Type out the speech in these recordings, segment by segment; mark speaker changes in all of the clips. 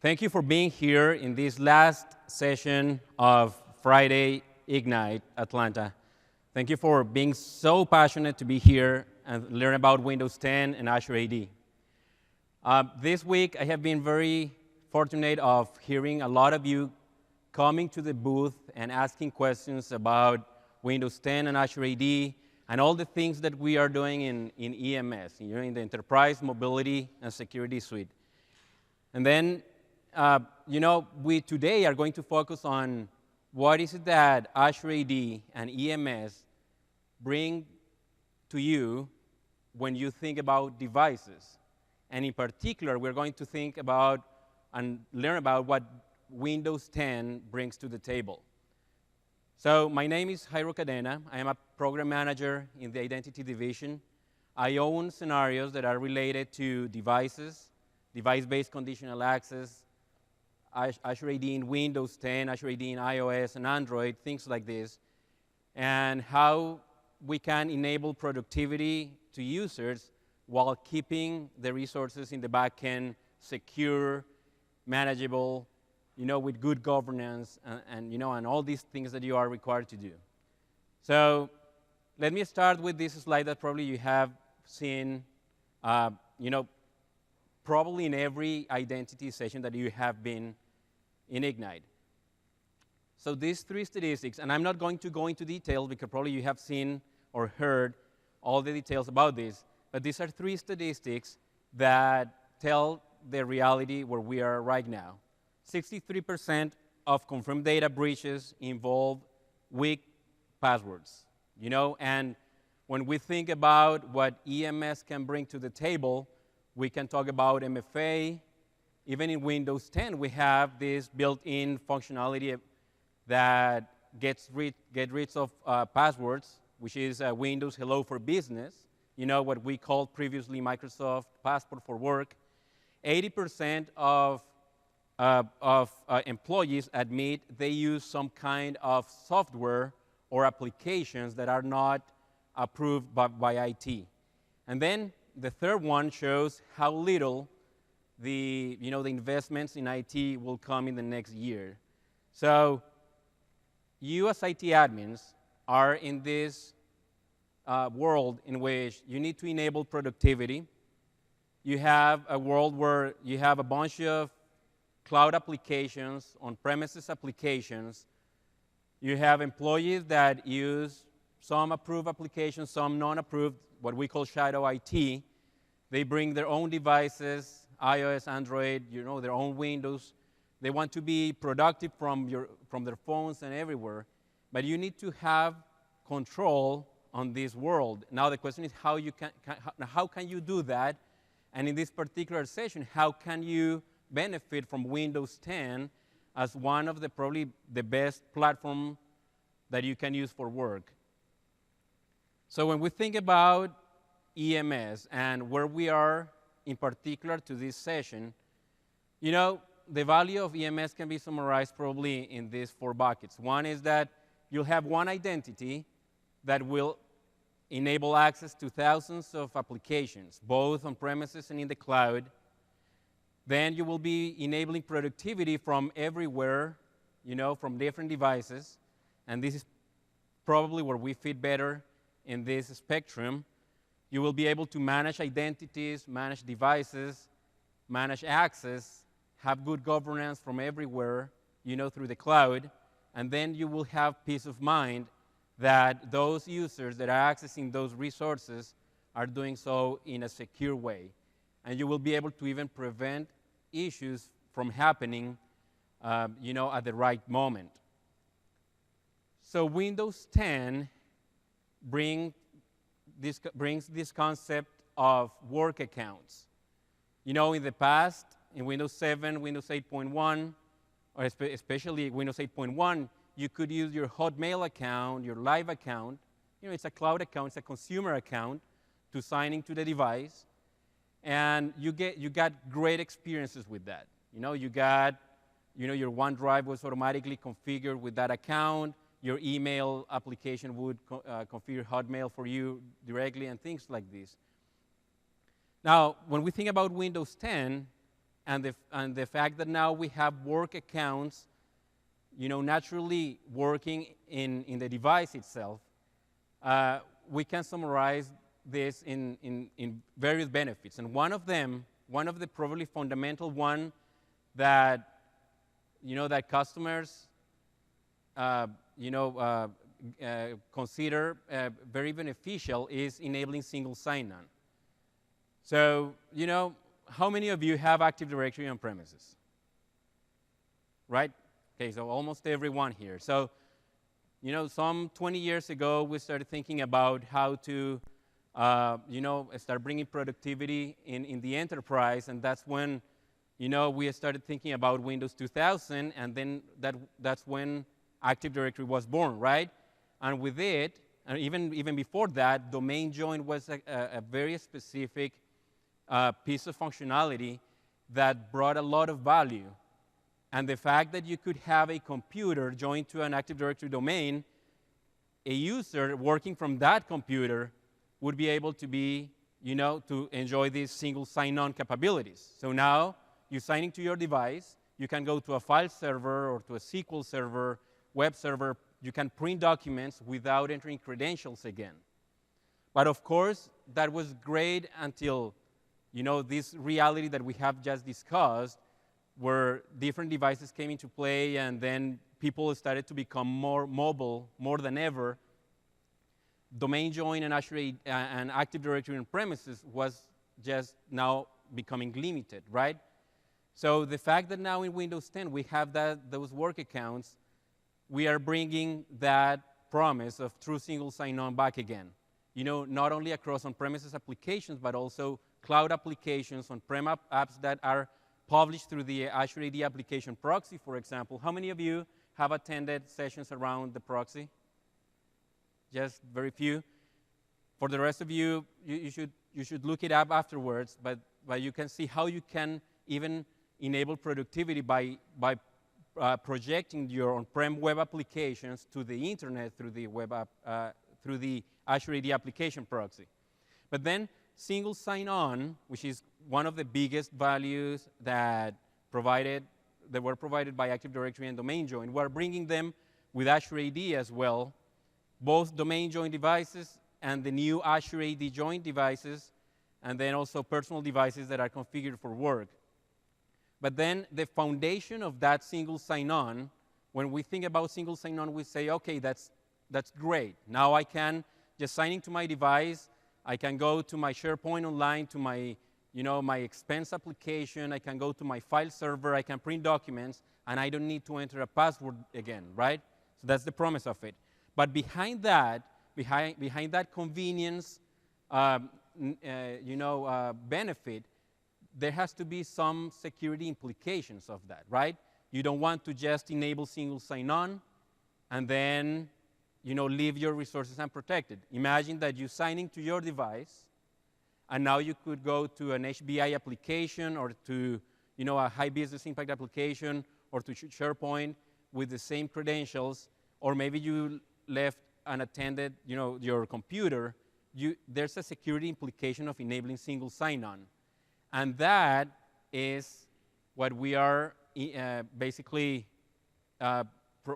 Speaker 1: Thank you for being here in this last session of Friday Ignite Atlanta. Thank you for being so passionate to be here and learn about Windows 10 and Azure AD. This week, I have been very fortunate of hearing a lot of you coming to the booth and asking questions about Windows 10 and Azure AD and all the things that we are doing in EMS, in the Enterprise Mobility and Security Suite. And then we today are going to focus on what is it that Azure AD and EMS bring to you when you think about devices. And in particular, we're going to think about and learn about what Windows 10 brings to the table. So my name is Jairo Cadena. I am a program manager in the Identity Division. I own scenarios that are related to devices, device-based conditional access, Azure AD in Windows 10, Azure AD in iOS and Android, things like this, and how we can enable productivity to users while keeping the resources in the back end secure, manageable, with good governance, and all these things that you are required to do. So let me start with this slide that probably you have seen, probably in every identity session that you have been in Ignite. So these three statistics, and I'm not going to go into detail because probably you have seen or heard all the details about this, but these are three statistics that tell the reality where we are right now. 63% of confirmed data breaches involve weak passwords, and when we think about what EMS can bring to the table, we can talk about MFA. Even in Windows 10, we have this built-in functionality that gets rid of passwords, which is Windows Hello for Business, what we called previously Microsoft Passport for Work. 80% of employees admit they use some kind of software or applications that are not approved by IT. And then the third one shows how little the investments in IT will come in the next year. So you as IT admins are in this world in which you need to enable productivity. You have a world where you have a bunch of cloud applications, on-premises applications. You have employees that use some approved applications, some non-approved, what we call shadow IT. They bring their own devices, iOS, Android, their own Windows. They want to be productive from their phones and everywhere. But you need to have control on this world. Now the question is how can you do that? And in this particular session, how can you benefit from Windows 10 as one of probably the best platform that you can use for work? So when we think about EMS and where we are in particular to this session, the value of EMS can be summarized probably in these four buckets. One is that you'll have one identity that will enable access to thousands of applications, both on premises and in the cloud. Then you will be enabling productivity from everywhere, from different devices. And this is probably where we fit better in this spectrum. You will be able to manage identities, manage devices, manage access, have good governance from everywhere, through the cloud. And then you will have peace of mind that those users that are accessing those resources are doing so in a secure way. And you will be able to even prevent issues from happening, at the right moment. So Windows 10 brings this concept of work accounts. In the past, in Windows 7, Windows 8.1, or especially Windows 8.1, you could use your Hotmail account, your Live account. It's a cloud account, it's a consumer account to sign into the device. And you got great experiences with that. You got, your OneDrive was automatically configured with that account. Your email application would configure Hotmail for you directly and things like this. Now, when we think about Windows 10, and the fact that now we have work accounts, naturally working in the device itself, we can summarize this in various benefits. And one of the probably fundamental one that, that customers, consider very beneficial is enabling single sign-on. So, how many of you have Active Directory on premises? Right? Okay, so almost everyone here. So, some 20 years ago, we started thinking about how to, start bringing productivity in the enterprise, and that's when, we started thinking about Windows 2000, and then that's when Active Directory was born, right? And with it, and even before that, domain join was a very specific piece of functionality that brought a lot of value. And the fact that you could have a computer joined to an Active Directory domain, a user working from that computer would be able to be, to enjoy these single sign-on capabilities. So now, you sign into your device, you can go to a file server or to a SQL server, web server, you can print documents without entering credentials again. But of course, that was great until, this reality that we have just discussed, where different devices came into play and then people started to become more mobile, more than ever. Domain join and Azure and Active Directory on premises was just now becoming limited, right? So the fact that now in Windows 10 we have those work accounts, we are bringing that promise of true single sign-on back again. Not only across on-premises applications, but also cloud applications, on-prem apps that are published through the Azure AD application proxy, for example. How many of you have attended sessions around the proxy? Just very few. For the rest of you, you should look it up afterwards, but you can see how you can even enable productivity by projecting your on-prem web applications to the internet through the through the Azure AD application proxy. But then single sign-on, which is one of the biggest values that were provided by Active Directory and domain join, we're bringing them with Azure AD as well, both domain join devices and the new Azure AD join devices, and then also personal devices that are configured for work. But then the foundation of that single sign-on, when we think about single sign-on, we say, okay, that's great. Now I can just sign into my device. I can go to my SharePoint online, to my, my expense application. I can go to my file server. I can print documents, and I don't need to enter a password again, right? So that's the promise of it. But behind that convenience, benefit, there has to be some security implications of that, right? You don't want to just enable single sign-on and then, leave your resources unprotected. Imagine that you sign into your device, and now you could go to an HBI application or to, a high business impact application or to SharePoint with the same credentials, or maybe you left unattended, your computer. There's a security implication of enabling single sign-on. And that is what we are basically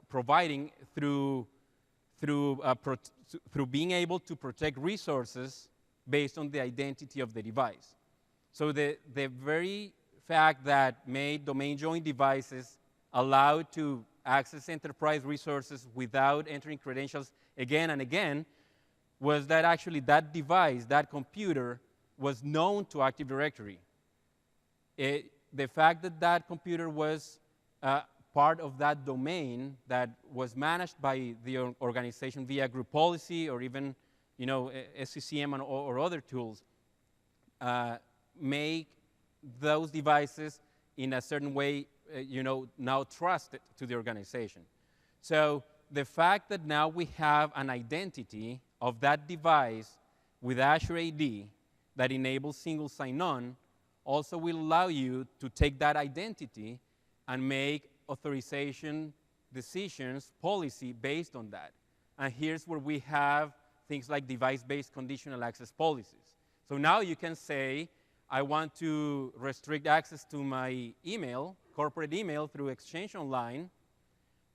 Speaker 1: providing through being able to protect resources based on the identity of the device. So the very fact that made domain join devices allowed to access enterprise resources without entering credentials again and again was that actually that device, that computer, was known to Active Directory. The fact that that computer was part of that domain that was managed by the organization via group policy or even, SCCM or other tools, make those devices in a certain way, now trusted to the organization. So the fact that now we have an identity of that device with Azure AD that enables single sign-on also will allow you to take that identity and make authorization decisions, policy based on that. And here's where we have things like device-based conditional access policies. So now you can say, I want to restrict access to my email, corporate email through Exchange Online,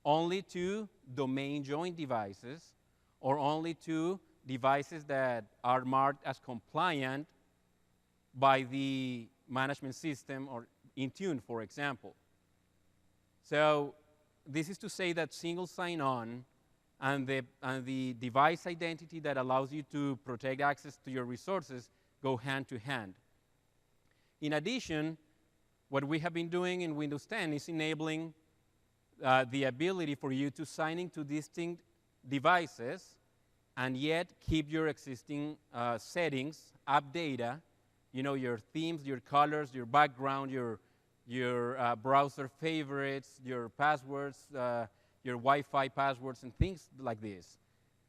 Speaker 1: only to domain joined devices or only to devices that are marked as compliant by the management system or Intune, for example. So this is to say that single sign-on and the device identity that allows you to protect access to your resources go hand to hand. In addition, what we have been doing in Windows 10 is enabling the ability for you to sign into distinct devices and yet keep your existing settings, app data, you know, your themes, your colors, your background, your browser favorites, your passwords, your Wi-Fi passwords, and things like this.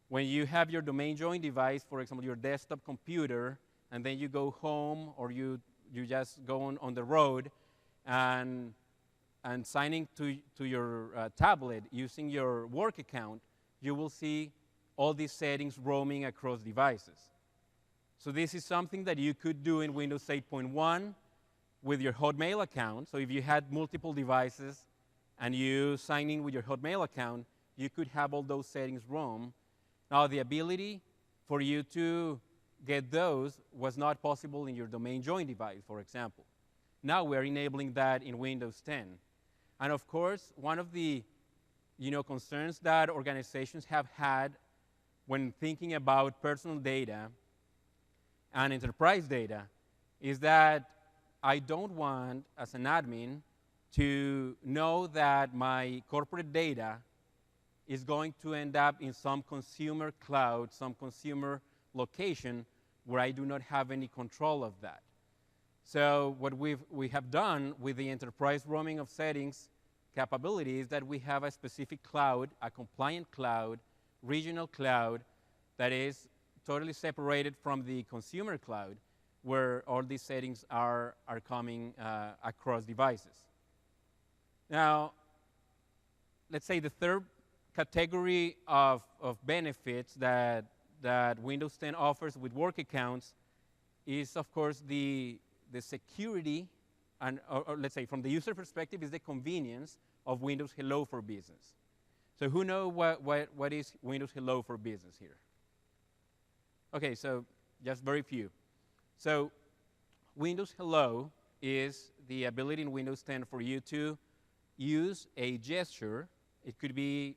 Speaker 1: When you have your domain joined device, for example, your desktop computer, and then you go home or you just go on the road and signing to your tablet using your work account, you will see all these settings roaming across devices. So this is something that you could do in Windows 8.1 with your Hotmail account. So if you had multiple devices and you sign in with your Hotmail account, you could have all those settings roam. Now, the ability for you to get those was not possible in your domain joined device, for example. Now we're enabling that in Windows 10. And of course, one of the concerns that organizations have had when thinking about personal data and enterprise data is that I don't want, as an admin, to know that my corporate data is going to end up in some consumer cloud, some consumer location where I do not have any control of that. So what we have done with the enterprise roaming of settings capability is that we have a specific cloud, a compliant cloud, regional cloud that is totally separated from the consumer cloud where all these settings are coming across devices. Now, let's say the third category of benefits that Windows 10 offers with work accounts is, of course, the security, and or let's say from the user perspective, is the convenience of Windows Hello for Business. So who knows what is Windows Hello for Business here? Okay, so just very few. So Windows Hello is the ability in Windows 10 for you to use a gesture. It could be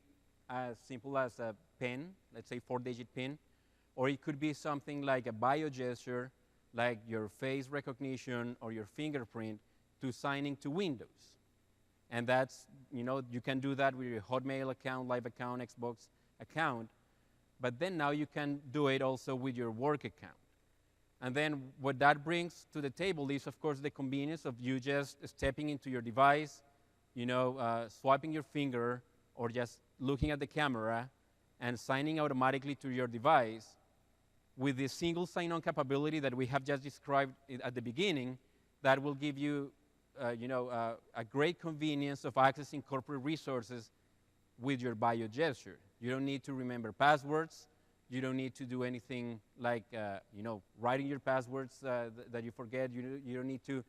Speaker 1: as simple as a PIN, let's say 4-digit PIN, or it could be something like a bio gesture, like your face recognition or your fingerprint, to sign into Windows. And that's, you can do that with your Hotmail account, Live account, Xbox account, but then now you can do it also with your work account. And then what that brings to the table is, of course, the convenience of you just stepping into your device, swiping your finger, or just looking at the camera and signing automatically to your device with the single sign-on capability that we have just described at the beginning. That will give you, a great convenience of accessing corporate resources with your bio gesture. You don't need to remember passwords. You don't need to do anything like, writing your passwords that you forget. You don't need to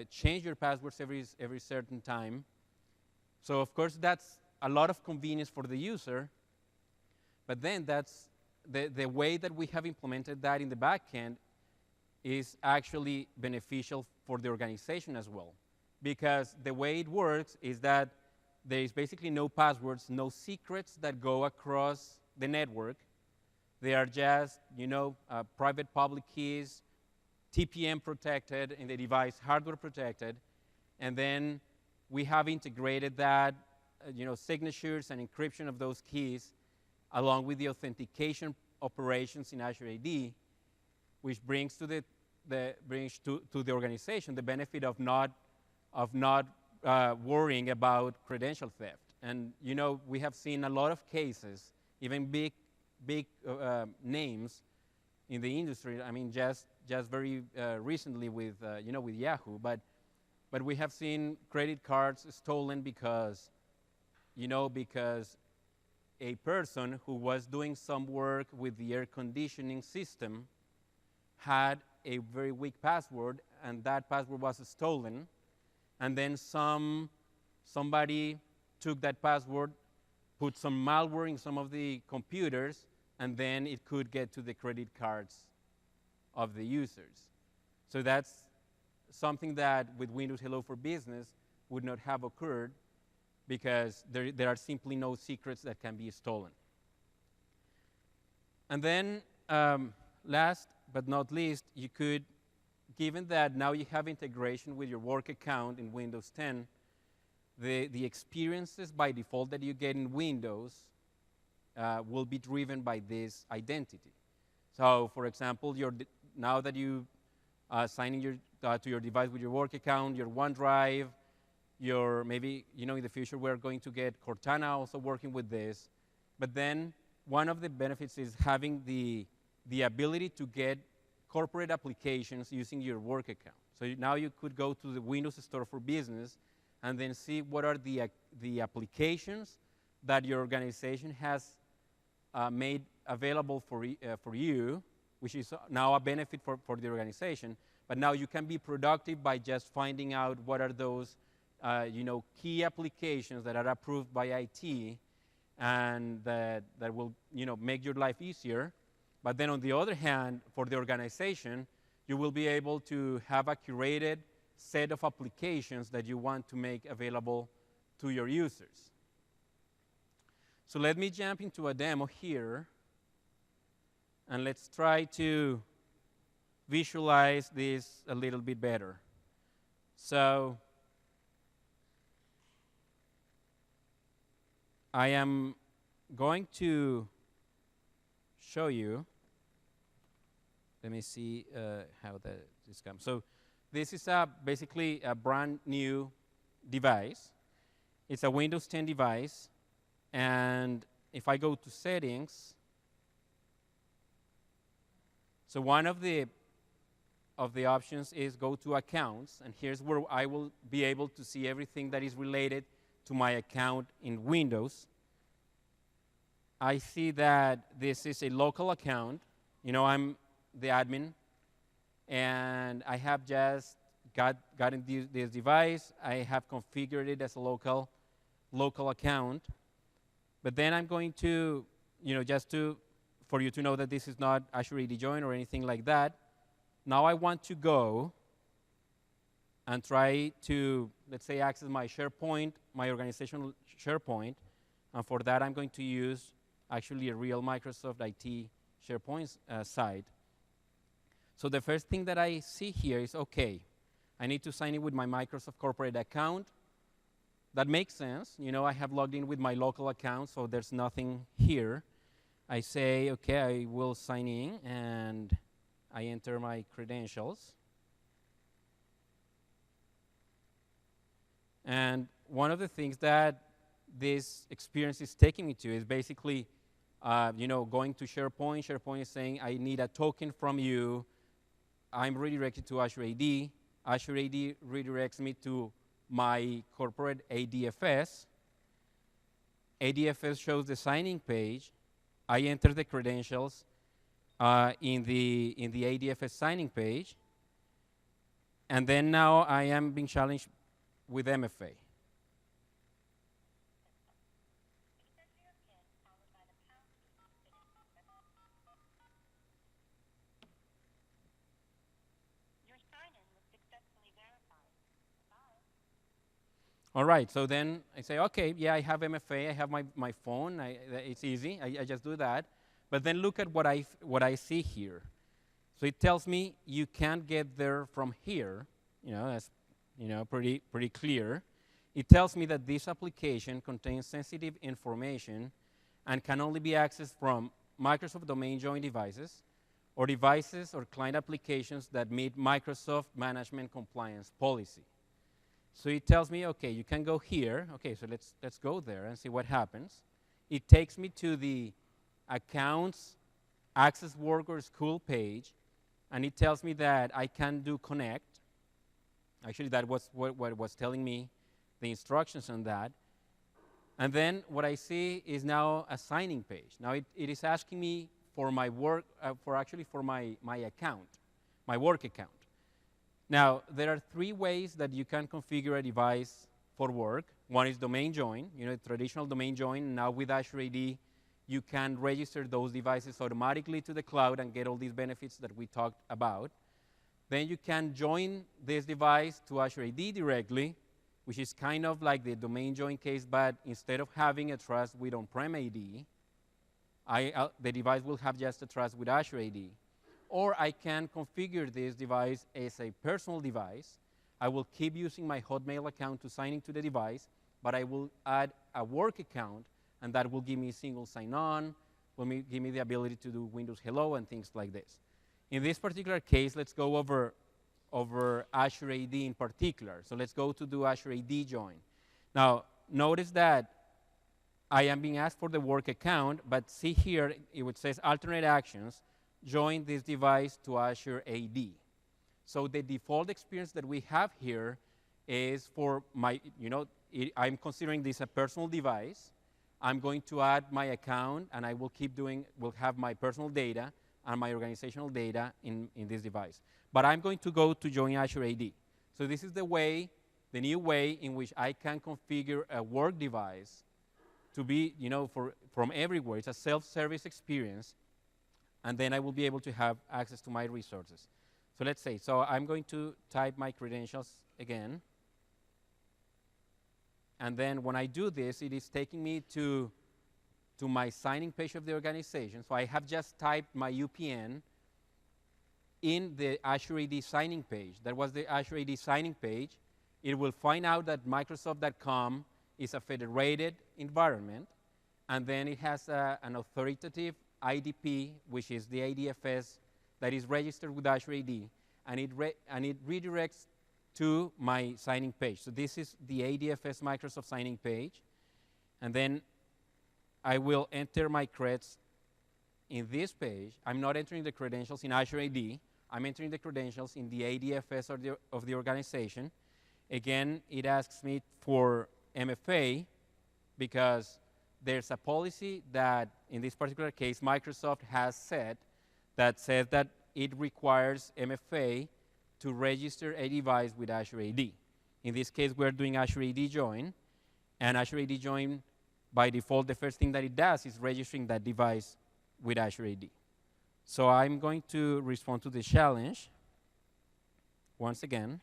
Speaker 1: change your passwords every certain time. So, of course, that's a lot of convenience for the user. But then that's the way that we have implemented that in the back end is actually beneficial for the organization as well. Because the way it works is that there is basically no passwords, no secrets that go across the network. They are just, private public keys, TPM protected in the device, hardware protected. And then we have integrated that, signatures and encryption of those keys along with the authentication operations in Azure AD, which brings to the organization the benefit of not worrying about credential theft. And we have seen a lot of cases, even big names in the industry. I mean, just very recently with with Yahoo, but we have seen credit cards stolen because a person who was doing some work with the air conditioning system had a very weak password, and that password was stolen, and then somebody took that password, put some malware in some of the computers, and then it could get to the credit cards of the users. So that's something that with Windows Hello for Business would not have occurred, because there are simply no secrets that can be stolen. And then last but not least, you could, given that now you have integration with your work account in Windows 10, the experiences by default that you get in Windows will be driven by this identity. So for example, now that you sign in to your device with your work account, your OneDrive, maybe, in the future we're going to get Cortana also working with this. But then one of the benefits is having the ability to get corporate applications using your work account. So now you could go to the Windows Store for Business and then see what are the applications that your organization has made available for you, which is now a benefit for the organization. But now you can be productive by just finding out what are those key applications that are approved by IT and that will make your life easier. But then on the other hand, for the organization, you will be able to have a curated set of applications that you want to make available to your users. So let me jump into a demo here, and let's try to visualize this a little bit better. So I am going to show you. Let me see how this comes. So this is basically a brand new device. It's a Windows 10 device. And if I go to settings, so one of the options is go to accounts. And here's where I will be able to see everything that is related to my account in Windows. I see that this is a local account. I'm the admin, and I have just gotten this device. I have configured it as a local account. But then I'm going to, for you to know that this is not Azure AD Join or anything like that. Now I want to go and try to, let's say, access my SharePoint, my organizational SharePoint. And for that, I'm going to use actually a real Microsoft IT SharePoint site. So the first thing that I see here is, okay, I need to sign in with my Microsoft corporate account. That makes sense. I have logged in with my local account, so there's nothing here. I say, okay, I will sign in, and I enter my credentials. And one of the things that this experience is taking me to is basically, going to SharePoint. SharePoint is saying, I need a token from you. I'm redirected to Azure AD. Azure AD redirects me to my corporate ADFS. ADFS shows the signing page. I enter the credentials in the ADFS signing page. And then now I am being challenged with MFA. All right, so then I say, okay, yeah, I have MFA, I have my phone, it's easy, I just do that. But then look at what I see here. So it tells me you can't get there from here. That's pretty clear. It tells me that this application contains sensitive information and can only be accessed from Microsoft domain join devices or devices or client applications that meet Microsoft management compliance policy. So it tells me, okay, you can go here. Okay, so let's go there and see what happens. It takes me to the accounts access work or school page, and it tells me that I can do connect. Actually, that was what was telling me, the instructions on that. And then what I see is now a signing page. Now it is asking me for my work, for my account. my work account. Now, there are three ways that you can configure a device for work. One is domain join, traditional domain join. Now with Azure AD, you can register those devices automatically to the cloud and get all these benefits that we talked about. Then you can join this device to Azure AD directly, which is kind of like the domain join case, but instead of having a trust with on-prem AD, the device will have just a trust with Azure AD. Or I can configure this device as a personal device. I will keep using my Hotmail account to sign into the device, but I will add a work account, and that will give me single sign-on, will give me the ability to do Windows Hello and things like this. In this particular case, let's go over Azure AD in particular. So let's go to do Azure AD join. Now, notice that I am being asked for the work account, but see here, it says alternate actions, join this device to Azure AD. So the default experience that we have here is for my, I'm considering this a personal device. I'm going to add my account, and I will will have my personal data and my organizational data in this device. But I'm going to go to join Azure AD. So this is the new way in which I can configure a work device to be, from everywhere. It's a self-service experience, and then I will be able to have access to my resources. So let's say, I'm going to type my credentials again. And then when I do this, it is taking me to my signing page of the organization. So I have just typed my UPN in the Azure AD signing page. That was the Azure AD signing page. It will find out that Microsoft.com is a federated environment, and then it has an authoritative IDP, which is the ADFS that is registered with Azure AD, and it redirects to my signing page. So this is the ADFS Microsoft signing page, and then I will enter my creds in this page. I'm not entering the credentials in Azure AD. I'm entering the credentials in the ADFS of the organization. Again, it asks me for MFA because there's a policy that, in this particular case, Microsoft has set that says that it requires MFA to register a device with Azure AD. In this case, we're doing Azure AD join, and Azure AD join, by default, the first thing that it does is registering that device with Azure AD. So I'm going to respond to the challenge once again.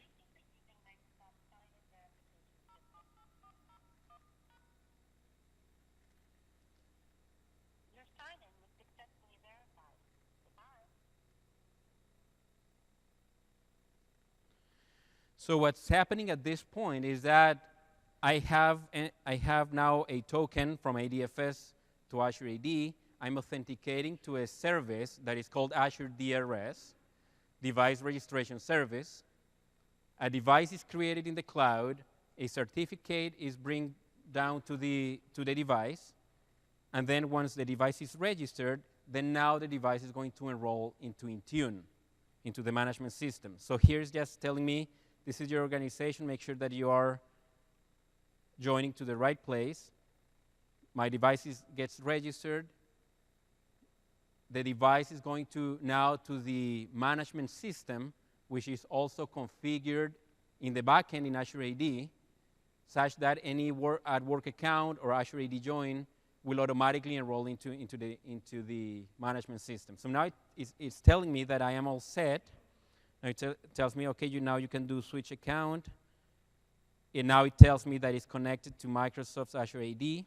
Speaker 2: Your sign-in was successfully verified. Goodbye.
Speaker 1: So what's happening at this point is that I have now a token from ADFS to Azure AD. I'm authenticating to a service that is called Azure DRS, Device Registration Service. A device is created in the cloud. A certificate is brought down to the device. And then once the device is registered, then now the device is going to enroll into Intune, into the management system. So here's just telling me, this is your organization. Make sure that you are joining to the right place. My device gets registered. The device is going to now to the management system, which is also configured in the backend in Azure AD, such that any work account or Azure AD join will automatically enroll into the management system. So now it's telling me that I am all set. Now it tells me, okay, now you can do switch account. And now it tells me that it's connected to Microsoft's Azure AD.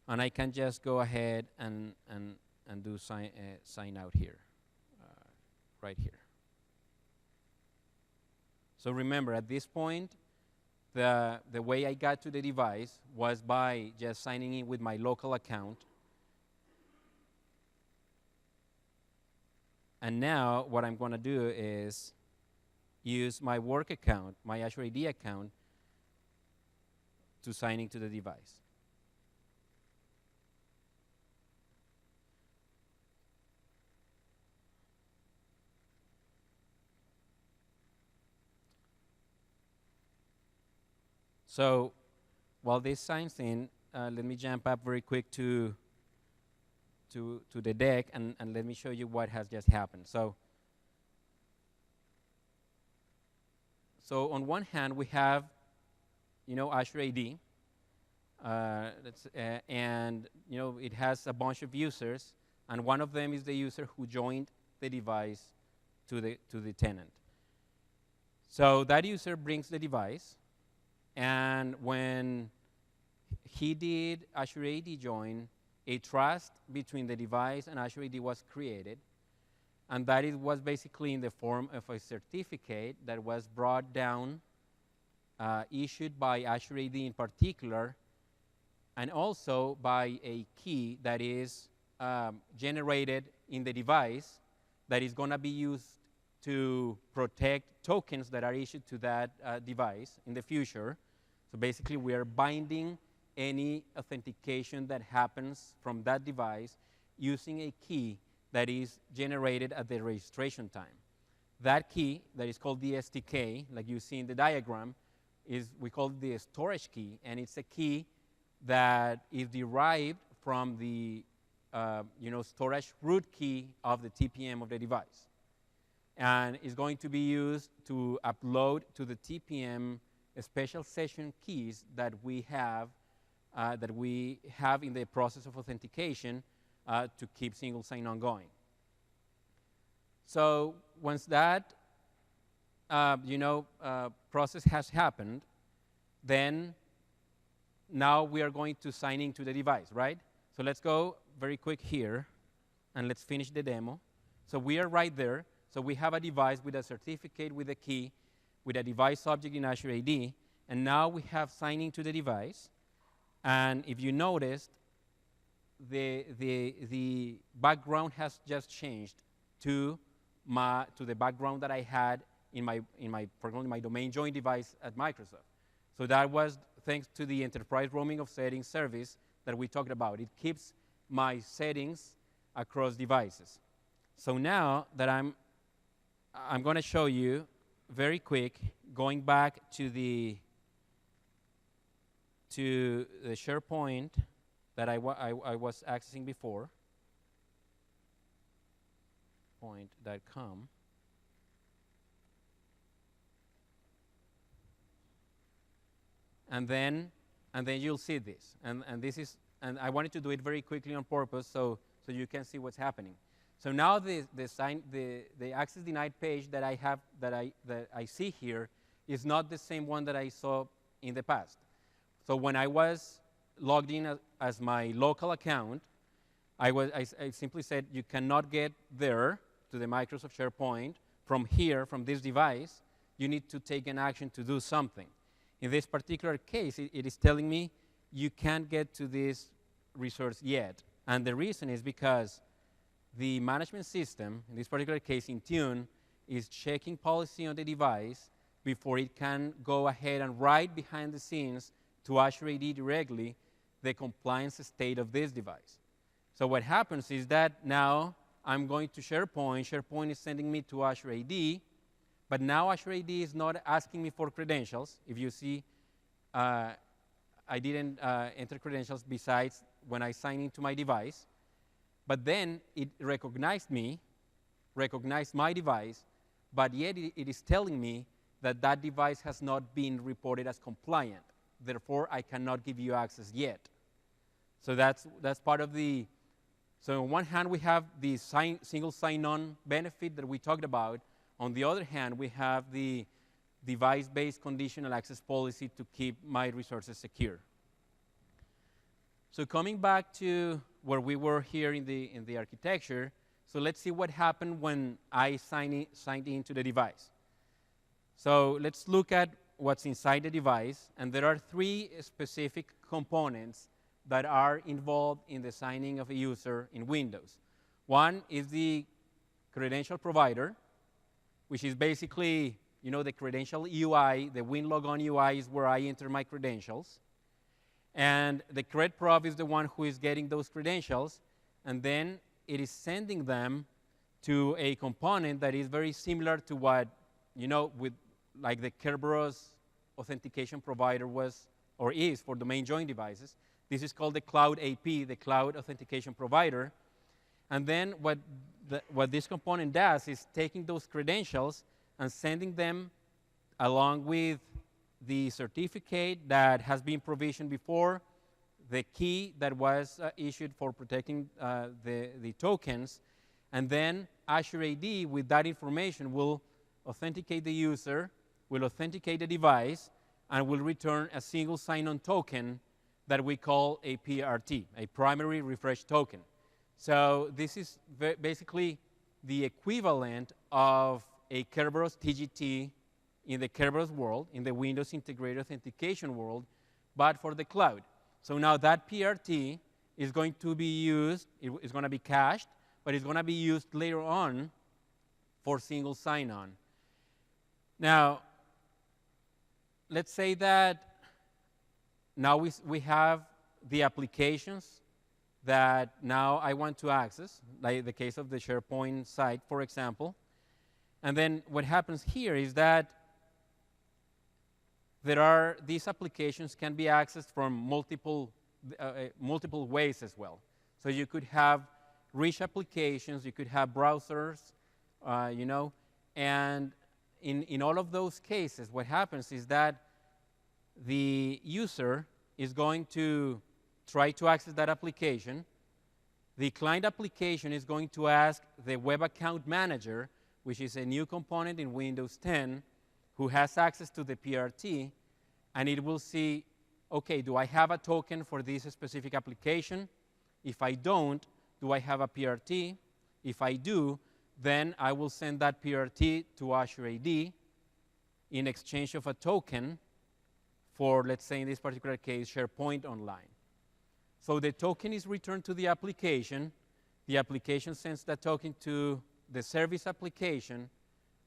Speaker 1: And I can just go ahead and do sign out here, right here. So remember, at this point, the way I got to the device was by just signing in with my local account. And now what I'm going to do is use my work account, my Azure AD account, to sign into the device. So while this signs in, let me jump up very quick to the deck, and let me show you what has just happened. So So on one hand, we have, Azure AD, and it has a bunch of users, and one of them is the user who joined the device to the tenant. So that user brings the device, and when he did Azure AD join, a trust between the device and Azure AD was created, and that was basically in the form of a certificate that was brought down, issued by Azure AD in particular, and also by a key that is generated in the device that is going to be used to protect tokens that are issued to that device in the future. So basically, we are binding any authentication that happens from that device using a key that is generated at the registration time. That key, that is called the STK, like you see in the diagram, we call it the storage key, and it's a key that is derived from the storage root key of the TPM of the device, and is going to be used to upload to the TPM special session keys that we have in the process of authentication to keep single sign-on going. So once that process has happened, then now we are going to sign into the device, right? So let's go very quick here, and let's finish the demo. So we are right there. So we have a device with a certificate with a key, with a device object in Azure AD, and now we have signing to the device. And if you noticed, the background has just changed to the background that I had for example, in my domain join device at Microsoft. So that was thanks to the enterprise roaming of settings service that we talked about. It keeps my settings across devices. So now that I'm going to show you very quick, going back to the SharePoint that I was accessing before, point.com. And then you'll see this. And I wanted to do it very quickly on purpose so you can see what's happening. So now the access denied page that I see here is not the same one that I saw in the past. So when I was logged in as my local account, I simply said you cannot get there to the Microsoft SharePoint from here, from this device. You need to take an action to do something. In this particular case, it is telling me you can't get to this resource yet. And the reason is because the management system, in this particular case Intune, is checking policy on the device before it can go ahead and write behind the scenes to Azure AD directly the compliance state of this device. So what happens is that now I'm going to SharePoint. SharePoint is sending me to Azure AD, but now Azure AD is not asking me for credentials. If you see, I didn't enter credentials besides when I sign into my device. But then it recognized my device, but yet it is telling me that that device has not been reported as compliant. Therefore, I cannot give you access yet. So that's part of the. So on one hand, we have the single sign-on benefit that we talked about. On the other hand, we have the device-based conditional access policy to keep my resources secure. So coming back to where we were here in the architecture, so let's see what happened when I signed into the device. So let's look at what's inside the device, and there are three specific components that are involved in the signing of a user in Windows. One is the credential provider, which is basically, the credential UI. The WinLogon UI is where I enter my credentials. And the CredProv is the one who is getting those credentials, and then it is sending them to a component that is very similar to what, with like the Kerberos authentication provider was or is for domain join devices. This is called the Cloud AP, the Cloud Authentication Provider. And then what this component does is taking those credentials and sending them along with the certificate that has been provisioned before, the key that was issued for protecting the tokens, and then Azure AD with that information will authenticate the user, will authenticate the device, and will return a single sign-on token that we call a PRT, a primary refresh token. So this is basically the equivalent of a Kerberos TGT in the Kerberos world, in the Windows Integrated Authentication world, but for the cloud. So now that PRT is going to be used, it's going to be cached, but it's going to be used later on for single sign-on. Now, let's say that now we have the applications that now I want to access, like the case of the SharePoint site, for example. And then what happens here is that these applications can be accessed from multiple ways as well. So you could have rich applications, you could have browsers, and in all of those cases, what happens is that the user is going to try to access that application. The client application is going to ask the Web Account Manager, which is a new component in Windows 10, who has access to the PRT, and it will see, okay, do I have a token for this specific application? If I don't, do I have a PRT? If I do, then I will send that PRT to Azure AD in exchange of a token for, let's say in this particular case, SharePoint Online. So the token is returned to the application sends that token to the service application,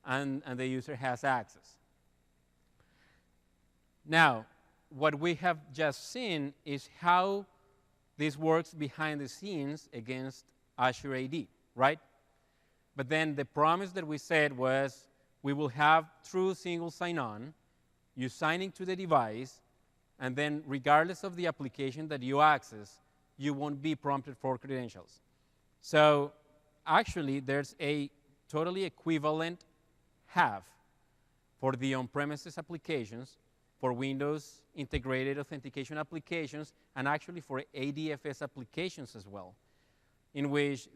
Speaker 1: and the user has access. Now, what we have just seen is how this works behind the scenes against Azure AD, right? But then the promise that we said was we will have true single sign-on, you signing to the device, and then regardless of the application that you access, you won't be prompted for credentials. So actually, there's a totally equivalent half for the on-premises applications, for Windows integrated authentication applications, and actually for ADFS applications as well, in which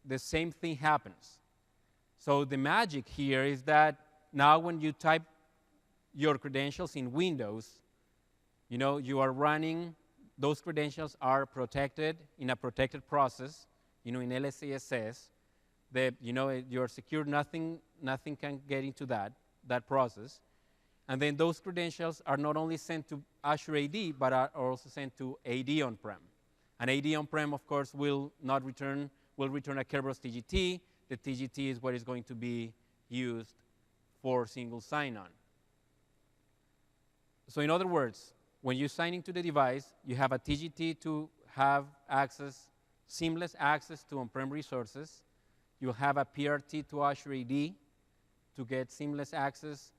Speaker 1: the same thing happens. So the magic here is that now when you type your credentials in Windows, you are running, those credentials are protected in a protected process, in LSASS. You're secure, nothing can get into that process. And then those credentials are not only sent to Azure AD, but are also sent to AD on-prem. And AD on-prem, of course, will return a Kerberos TGT. The TGT is what is going to be used for single sign-on. So in other words, when you sign into the device, you have a TGT to have access, seamless access to on-prem resources. You'll have a PRT to Azure AD to get seamless access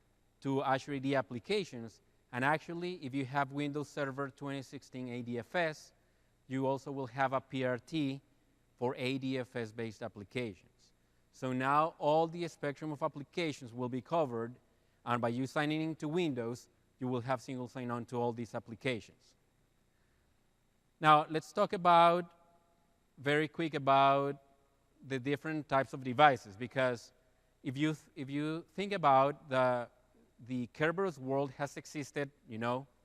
Speaker 1: to Azure AD applications. And actually, if you have Windows Server 2016 ADFS, you also will have a PRT for ADFS-based applications. So now all the spectrum of applications will be covered, and by you signing into Windows, you will have single sign-on to all these applications. Now, let's talk very quick about the different types of devices, because if you think about the Kerberos world has existed,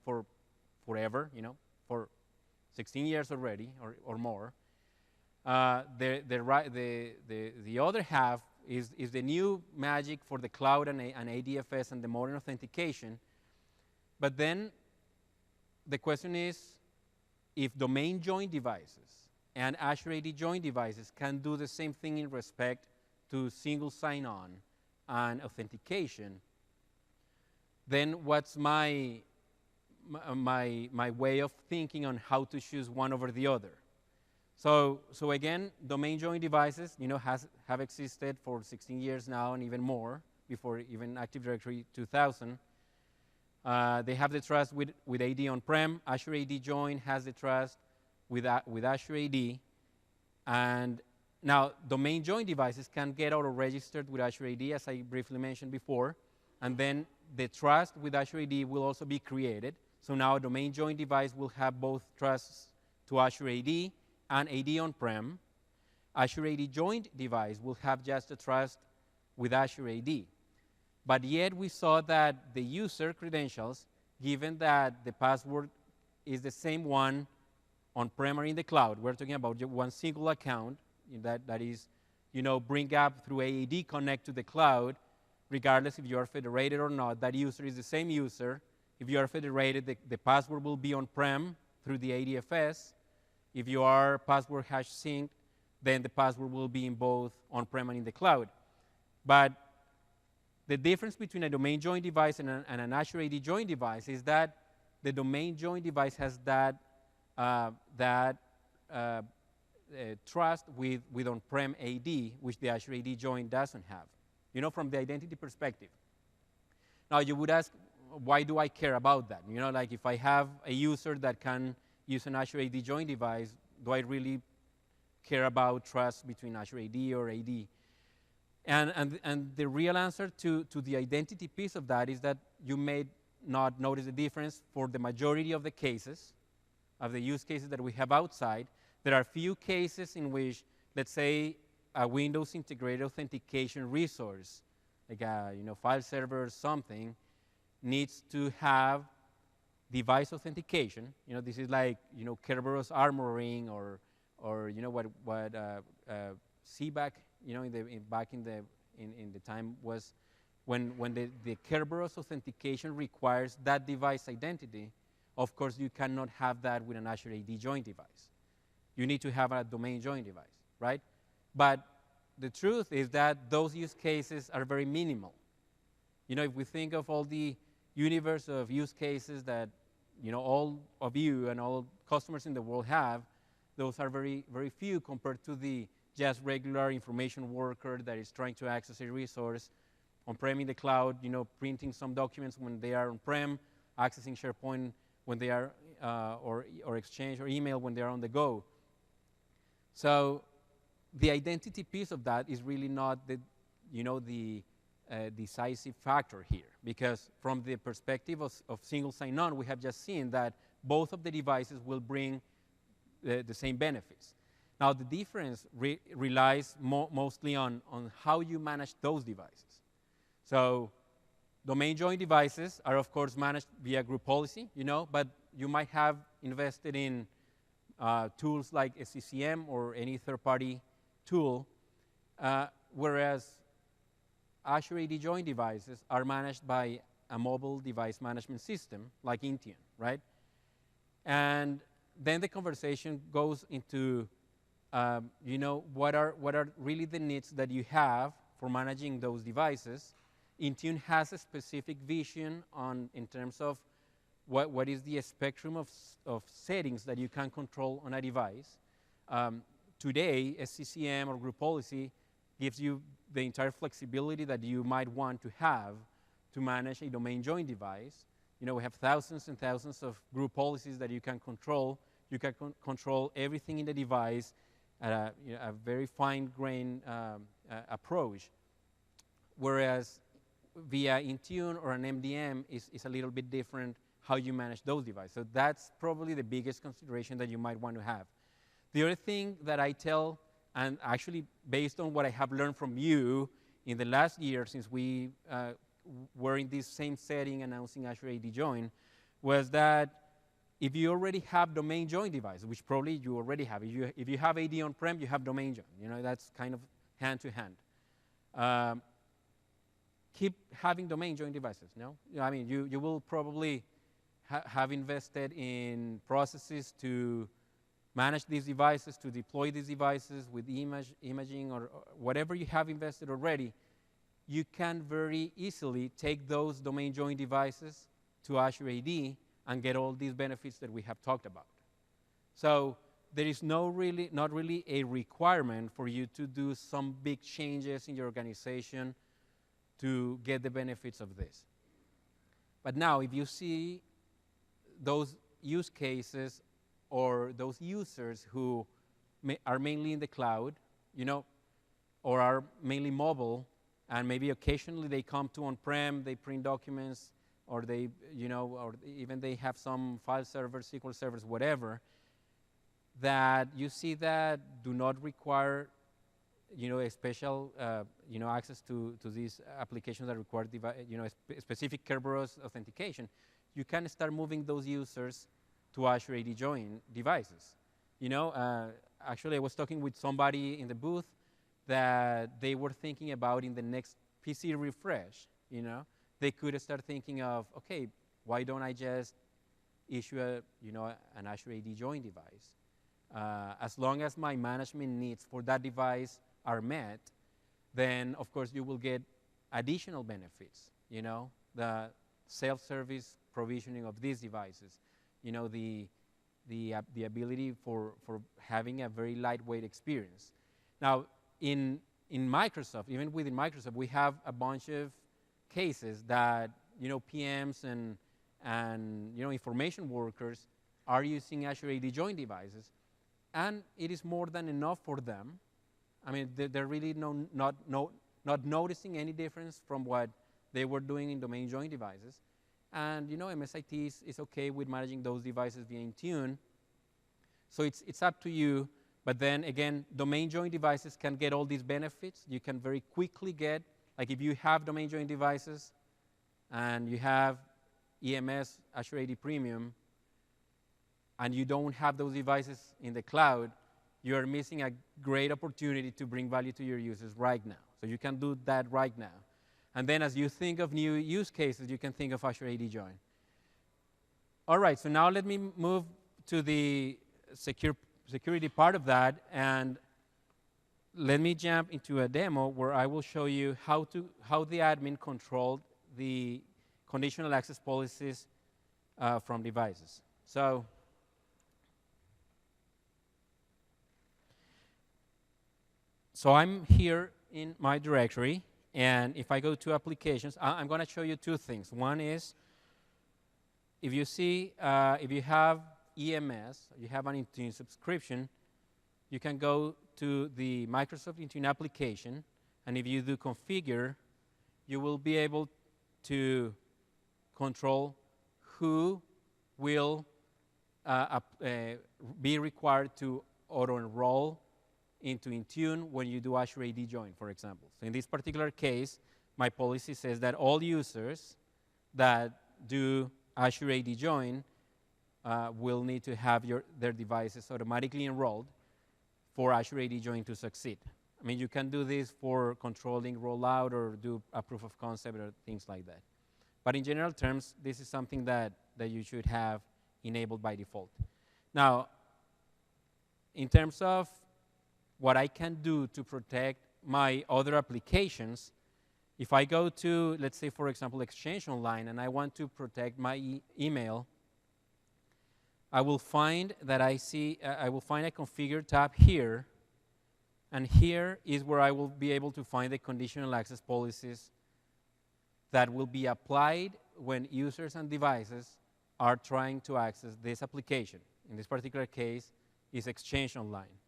Speaker 1: for forever, for 16 years already or more. The other half is the new magic for the cloud and ADFS and the modern authentication. But then the question is, if domain joined devices and Azure AD joined devices can do the same thing in respect to single sign-on and authentication, then what's my way of thinking on how to choose one over the other? So again, domain joined devices, have existed for 16 years now and even more, before even Active Directory 2000. They have the trust with AD on-prem. Azure AD join has the trust with Azure AD. And now, domain joined devices can get auto-registered with Azure AD, as I briefly mentioned before. And then the trust with Azure AD will also be created. So now a domain join device will have both trusts to Azure AD and AD on-prem. Azure AD joined device will have just a trust with Azure AD. But yet we saw that the user credentials, given that the password is the same one on-prem or in the cloud, we're talking about one single account that is, bring up through AAD connect to the cloud, regardless if you are federated or not. That user is the same user. If you are federated, the password will be on-prem through the ADFS. If you are password hash synced, then the password will be in both on-prem and in the cloud. But the difference between a domain join device and an Azure AD join device is that the domain join device has that trust with on-prem AD, which the Azure AD join doesn't have, from the identity perspective. Now, you would ask, why do I care about that? Like if I have a user that can use an Azure AD join device, do I really care about trust between Azure AD or AD? And the real answer to the identity piece of that is that you may not notice the difference for the majority of the cases, of the use cases that we have outside. There are few cases in which, let's say, a Windows integrated authentication resource, like a file server or something, needs to have device authentication. This is like Kerberos armoring or what CBAC, back in the time was when the Kerberos authentication requires that device identity. Of course, you cannot have that with an Azure AD join device. You need to have a domain join device, right? But the truth is that those use cases are very minimal. If we think of all the universe of use cases that all of you and all customers in the world have, those are very, very few compared to the just regular information worker that is trying to access a resource on-prem in the cloud, printing some documents when they are on-prem, accessing SharePoint when they are, or Exchange or email when they are on the go. So the identity piece of that is really not the decisive factor here, because from the perspective of single sign-on, we have just seen that both of the devices will bring the same benefits. Now, the difference relies mostly on how you manage those devices. So domain join devices are, of course, managed via group policy, but you might have invested in tools like SCCM or any third-party tool, whereas Azure AD join devices are managed by a mobile device management system like Intune, right? And then the conversation goes into, what are really the needs that you have for managing those devices. Intune has a specific vision in terms of what is the spectrum of settings that you can control on a device. Today, SCCM or group policy gives you the entire flexibility that you might want to have to manage a domain join device. We have thousands and thousands of group policies that you can control. You can control everything in the device at a very fine-grained approach. Whereas via Intune or an MDM is a little bit different how you manage those devices. So that's probably the biggest consideration that you might want to have. The other thing that I tell, and actually based on what I have learned from you in the last year since we were in this same setting announcing Azure AD Join, was that if you already have domain join devices, which probably you already have, if you have AD on-prem, you have domain join. That's kind of hand to hand. Keep having domain join devices, no? I mean, you will probably have invested in processes to manage these devices, to deploy these devices with imaging or whatever you have invested already. You can very easily take those domain join devices to Azure AD and get all these benefits that we have talked about. So there is not really a requirement for you to do some big changes in your organization to get the benefits of this. But now, if you see those use cases or those users who are mainly in the cloud, or are mainly mobile, and maybe occasionally they come to on-prem, they print documents, or they, or even they have some file servers, SQL servers, whatever, that you see that do not require, a special, access to these applications that require, specific Kerberos authentication. You can start moving those users to Azure AD Join devices. Actually, I was talking with somebody in the booth that they were thinking about in the next PC refresh, they could start thinking of, okay, why don't I just issue an Azure AD Join device? As long as my management needs for that device are met, then of course you will get additional benefits. The self-service provisioning of these devices, the ability for having a very lightweight experience. Now, in Microsoft, even within Microsoft, we have a bunch of cases that PMs and information workers are using Azure AD Join devices, and it is more than enough for them. I mean, they're really not noticing any difference from what they were doing in domain join devices. And MSIT is okay with managing those devices via Intune. So it's up to you. But then again, domain join devices can get all these benefits. You can very quickly get, like if you have domain join devices and you have EMS, Azure AD Premium, and you don't have those devices in the cloud, you're missing a great opportunity to bring value to your users right now. So you can do that right now. And then as you think of new use cases, you can think of Azure AD Join. All right, so now let me move to the security part of that, and let me jump into a demo where I will show you how the admin controlled the conditional access policies from devices. So I'm here in my directory, and if I go to applications, I'm going to show you two things. One is, if you see, if you have EMS, you have an Intune subscription, you can go to the Microsoft Intune application, and if you do configure, you will be able to control who will be required to auto-enroll into Intune when you do Azure AD Join, for example. So in this particular case, my policy says that all users that do Azure AD Join will need to have their devices automatically enrolled for Azure AD Join to succeed. I mean, you can do this for controlling rollout or do a proof of concept or things like that. But in general terms, this is something that you should have enabled by default. Now, in terms of what I can do to protect my other applications, if I go to, let's say, for example, Exchange Online, and I want to protect my email, I will find that I will find a Configure tab here, and here is where I will be able to find the conditional access policies that will be applied when users and devices are trying to access this application. In this particular case, is Exchange Online.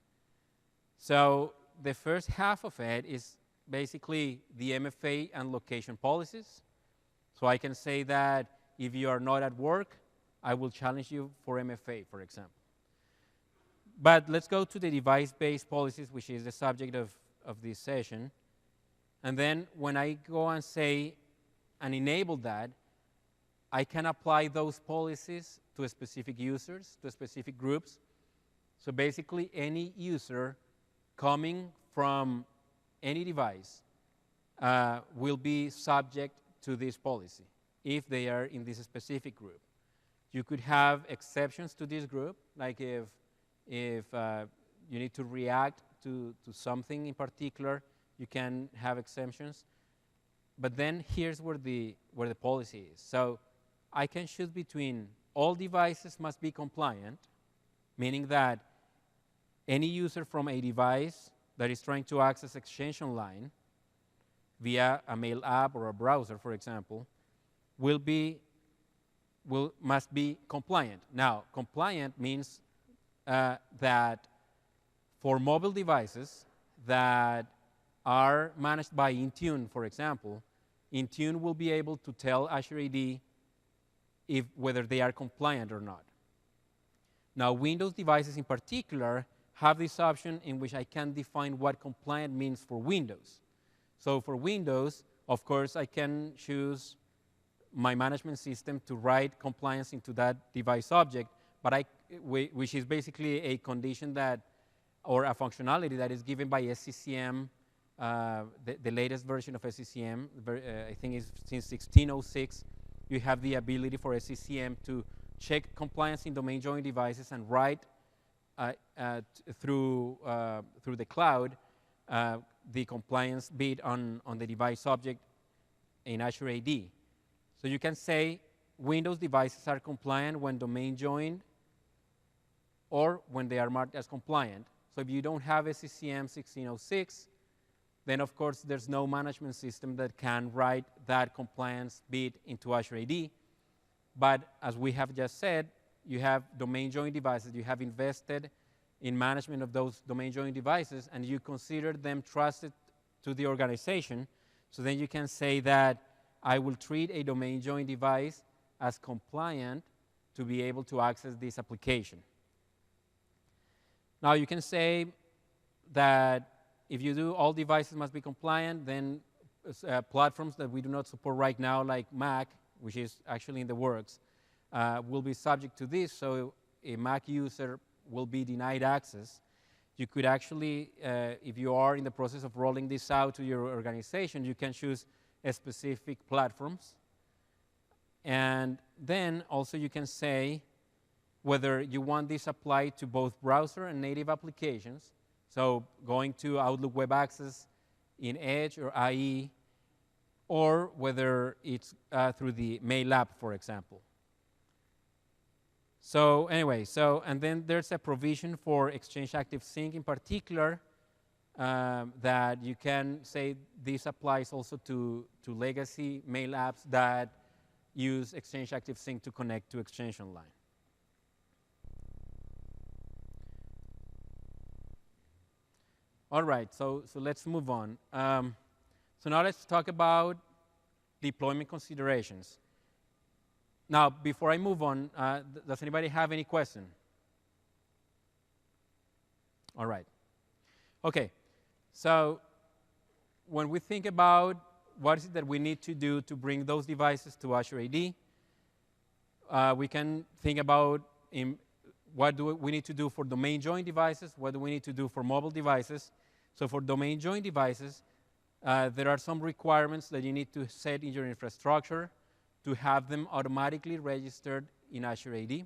Speaker 1: So the first half of it is basically the MFA and location policies. So I can say that if you are not at work, I will challenge you for MFA, for example. But let's go to the device-based policies, which is the subject of this session. And then when I go and say and enable that, I can apply those policies to specific users, to specific groups. So basically, any user coming from any device will be subject to this policy if they are in this specific group. You could have exceptions to this group, like if you need to react to something in particular, you can have exemptions. But then here's where the policy is. So I can choose between all devices must be compliant, meaning that any user from a device that is trying to access Exchange Online via a mail app or a browser, for example, must be compliant. Now, compliant means that for mobile devices that are managed by Intune, for example, Intune will be able to tell Azure AD whether they are compliant or not. Now, Windows devices in particular have this option in which I can define what compliant means for Windows. So for Windows, of course, I can choose my management system to write compliance into that device object, but which is basically a condition that, or a functionality that is given by SCCM, the latest version of SCCM. I think it's since 1606. You have the ability for SCCM to check compliance in domain joined devices and write through the cloud the compliance bit on the device object in Azure AD. So you can say Windows devices are compliant when domain joined or when they are marked as compliant. So if you don't have SCCM 1606, then of course there's no management system that can write that compliance bit into Azure AD. But as we have just said, you have domain joined devices, you have invested in management of those domain joined devices, and you consider them trusted to the organization. So then you can say that I will treat a domain joined device as compliant to be able to access this application. Now you can say that if you do all devices must be compliant, then platforms that we do not support right now, like Mac, which is actually in the works, will be subject to this. So a Mac user will be denied access. You could actually, if you are in the process of rolling this out to your organization, you can choose specific platforms. And then also you can say whether you want this applied to both browser and native applications. So going to Outlook Web Access in Edge or IE, or whether it's through the Mail app, for example. So anyway, and then there's a provision for Exchange Active Sync in particular that you can say this applies also to legacy mail apps that use Exchange Active Sync to connect to Exchange Online. All right, so let's move on. So now let's talk about deployment considerations. Now, before I move on, does anybody have any question? All right. Okay, so when we think about what is it that we need to do to bring those devices to Azure AD, we can think about what do we need to do for domain joined devices, what do we need to do for mobile devices. So for domain joined devices, there are some requirements that you need to set in your infrastructure to have them automatically registered in Azure AD.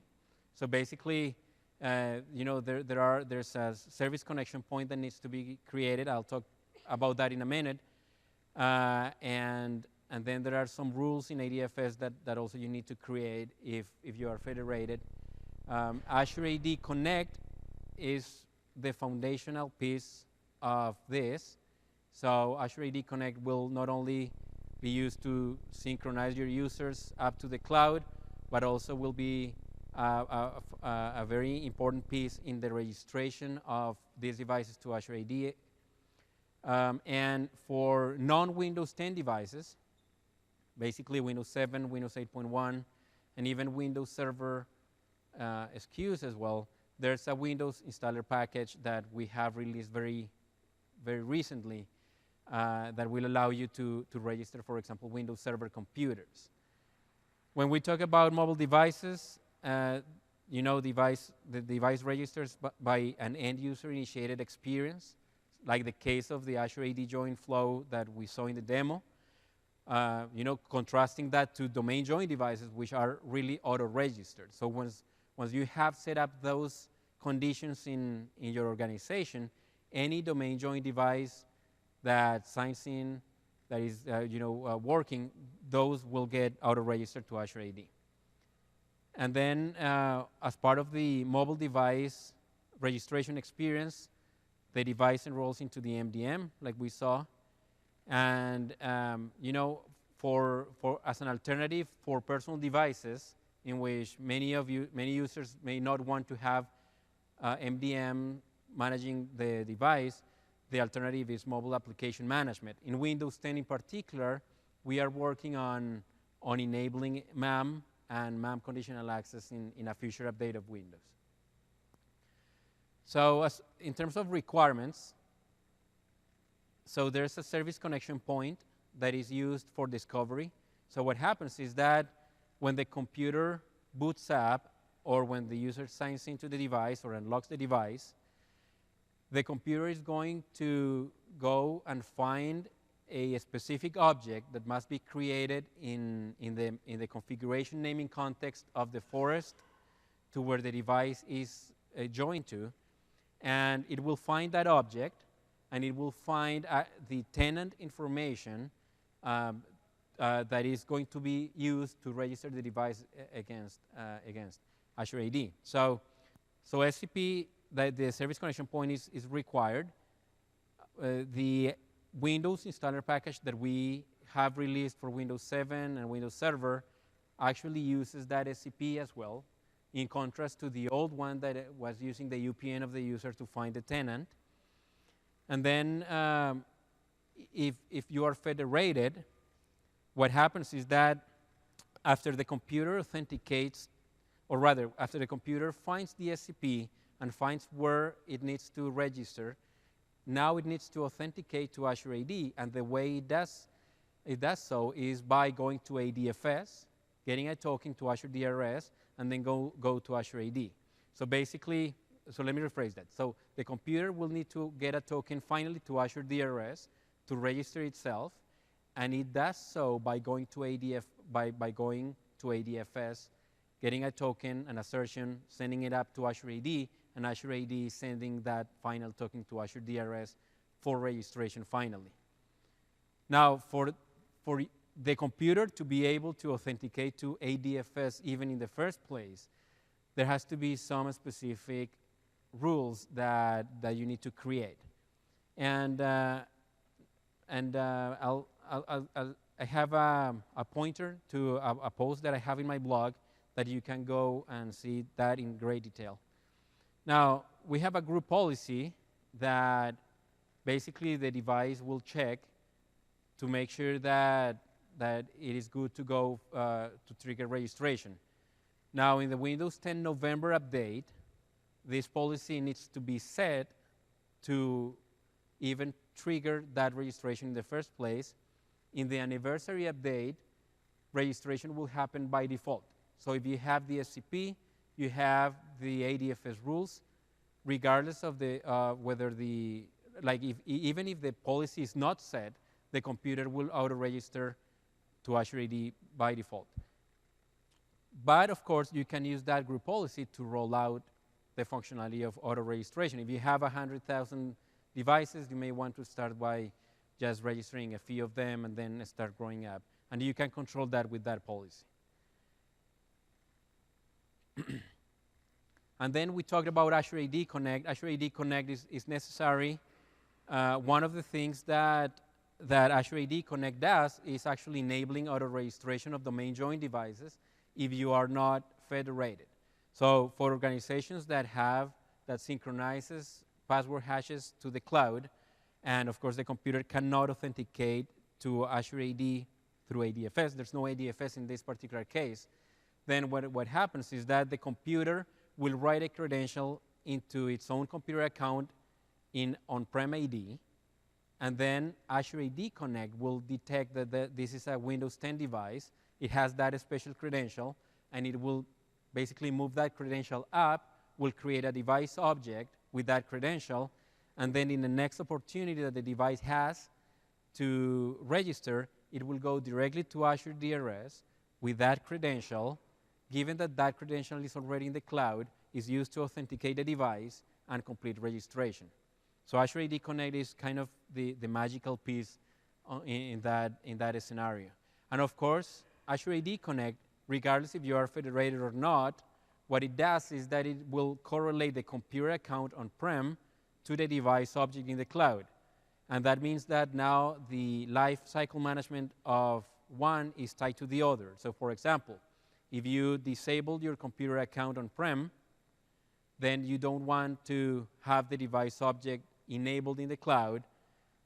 Speaker 1: So basically, there's a service connection point that needs to be created. I'll talk about that in a minute. And then there are some rules in ADFS that also you need to create if you are federated. Azure AD Connect is the foundational piece of this. So Azure AD Connect will not only be used to synchronize your users up to the cloud, but also will be a very important piece in the registration of these devices to Azure AD. And for non-Windows 10 devices, basically Windows 7, Windows 8.1, and even Windows Server SKUs as well, there's a Windows installer package that we have released very, very recently that will allow you to register, for example, Windows Server computers. When we talk about mobile devices, the device registers by an end-user initiated experience, like the case of the Azure AD join flow that we saw in the demo. Contrasting that to domain join devices, which are really auto-registered. So once you have set up those conditions in your organization, any domain join device that signs in, that is working, those will get auto-registered to Azure AD. And then as part of the mobile device registration experience, the device enrolls into the MDM, like we saw. And as an alternative for personal devices, in which many users may not want to have MDM managing the device, The alternative is mobile application management. In Windows 10 in particular, we are working on enabling MAM and MAM conditional access in a future update of Windows. So in terms of requirements, so there's a service connection point that is used for discovery. So what happens is that when the computer boots up or when the user signs into the device or unlocks the device, the computer is going to go and find a specific object that must be created in the configuration naming context of the forest to where the device is joined to. And it will find that object, and it will find the tenant information that is going to be used to register the device against Azure AD. So SCP, the service connection point is required. The Windows installer package that we have released for Windows 7 and Windows Server actually uses that SCP as well, in contrast to the old one that was using the UPN of the user to find the tenant. And then if you are federated, what happens is that after the computer authenticates, or rather, after the computer finds the SCP and finds where it needs to register, now it needs to authenticate to Azure AD, and the way it does so is by going to ADFS, getting a token to Azure DRS, and then go to Azure AD. So basically, so let me rephrase that. So the computer will need to get a token finally to Azure DRS to register itself, and it does so by going to ADFS, getting a token, an assertion, sending it up to Azure AD, and Azure AD sending that final token to Azure DRS for registration finally. Now, for the computer to be able to authenticate to ADFS even in the first place, there has to be some specific rules that you need to create. And I have a pointer to a post that I have in my blog that you can go and see that in great detail. Now, we have a group policy that basically the device will check to make sure that it is good to go to trigger registration. Now, in the Windows 10 November update, this policy needs to be set to even trigger that registration in the first place. In the anniversary update, registration will happen by default. So if you have the SCP, you have the ADFS rules, regardless of the whether the, like even if the policy is not set, the computer will auto-register to Azure AD by default. But of course, you can use that group policy to roll out the functionality of auto-registration. If you have 100,000 devices, you may want to start by just registering a few of them and then start growing up. And you can control that with that policy. And then we talked about Azure AD Connect. Azure AD Connect is necessary. One of the things that Azure AD Connect does is actually enabling auto-registration of domain join devices if you are not federated. So for organizations that synchronizes password hashes to the cloud, and of course the computer cannot authenticate to Azure AD through ADFS, there's no ADFS in this particular case, then what happens is that the computer will write a credential into its own computer account in on-prem AD, and then Azure AD Connect will detect that this is a Windows 10 device. It has that special credential, and it will basically move that credential up, will create a device object with that credential, and then in the next opportunity that the device has to register, it will go directly to Azure DRS with that credential. Given that that credential is already in the cloud, is used to authenticate the device and complete registration. So Azure AD Connect is kind of the magical piece in that scenario. And of course, Azure AD Connect, regardless if you are federated or not, what it does is that it will correlate the computer account on-prem to the device object in the cloud. And that means that now the life cycle management of one is tied to the other. So for example, if you disable your computer account on-prem, then you don't want to have the device object enabled in the cloud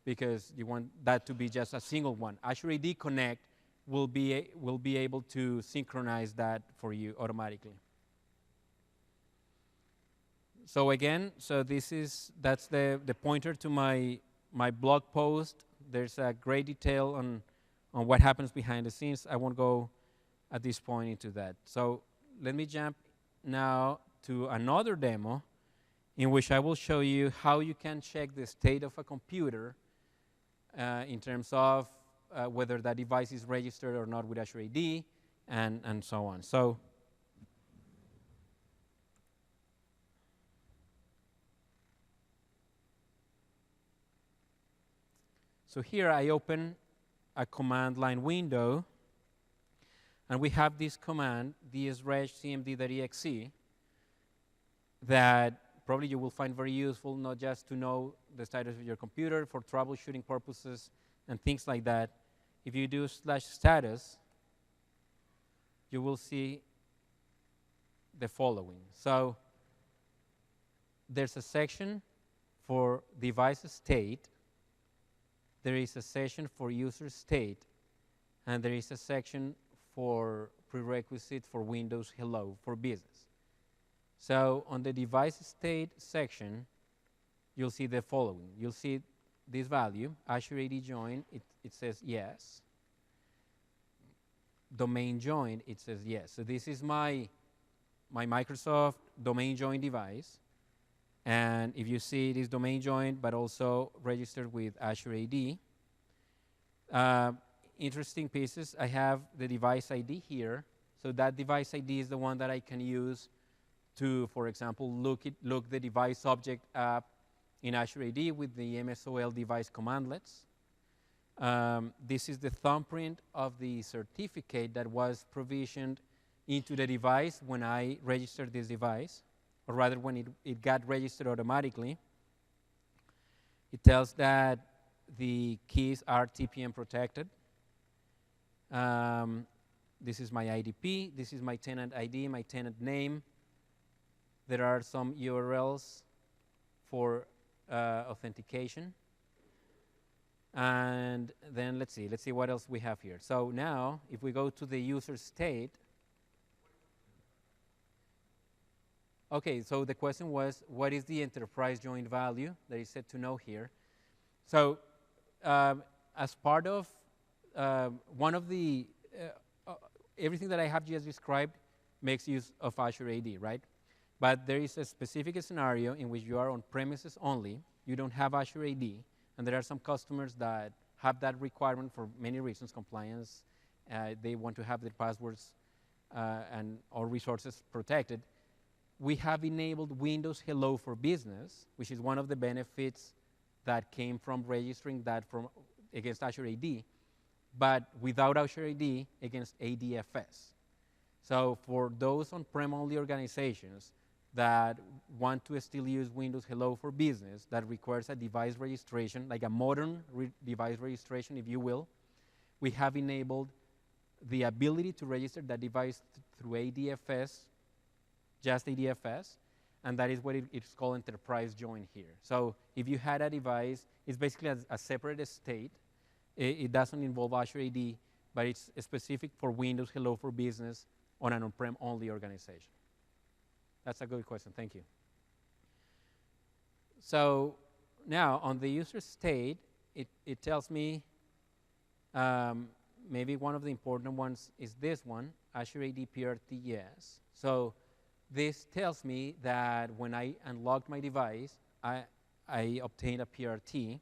Speaker 1: because you want that to be just a single one. Azure AD Connect will be able to synchronize that for you automatically. So again, that's the pointer to my blog post. There's a great detail on what happens behind the scenes. I won't go at this point into that. So let me jump now to another demo in which I will show you how you can check the state of a computer in terms of whether that device is registered or not with Azure AD and so on. So here I open a command line window, and we have this command, dsreg-cmd.exe, that probably you will find very useful, not just to know the status of your computer, for troubleshooting purposes and things like that. If you do /status, you will see the following. So there's a section for device state, there is a section for user state, and there is a section for prerequisite for Windows Hello for Business. So on the device state section, you'll see the following. You'll see this value, Azure AD join, it says yes. Domain join, it says yes. So this is my Microsoft domain join device. And if you see it is domain joined, but also registered with Azure AD. Interesting pieces, I have the device ID here. So that device ID is the one that I can use to, for example, look the device object up in Azure AD with the MSOL device commandlets. This is the thumbprint of the certificate that was provisioned into the device when I registered this device, or rather when it got registered automatically. It tells that the keys are TPM protected. This is my IDP, this is my tenant ID, my tenant name. There are some URLs for authentication. And then let's see what else we have here. So now, if we go to the user state, okay, so the question was, what is the enterprise joint value that is set to know here? So as part of one of the, everything that I have just described makes use of Azure AD, right? But there is a specific scenario in which you are on premises only, you don't have Azure AD, and there are some customers that have that requirement for many reasons, compliance, they want to have their passwords and all resources protected. We have enabled Windows Hello for Business, which is one of the benefits that came from registering that against Azure AD, but without Azure AD against ADFS. So for those on-prem only organizations that want to still use Windows Hello for Business, that requires a device registration, like a modern device registration, if you will, we have enabled the ability to register that device through ADFS, just ADFS, and that is what it's called enterprise join here. So if you had a device, it's basically a separate estate. It doesn't involve Azure AD, but it's specific for Windows Hello for Business on an on-prem only organization. That's a good question, thank you. So now on the user state, it tells me maybe one of the important ones is this one, Azure AD PRT yes. So this tells me that when I unlocked my device, I obtained a PRT,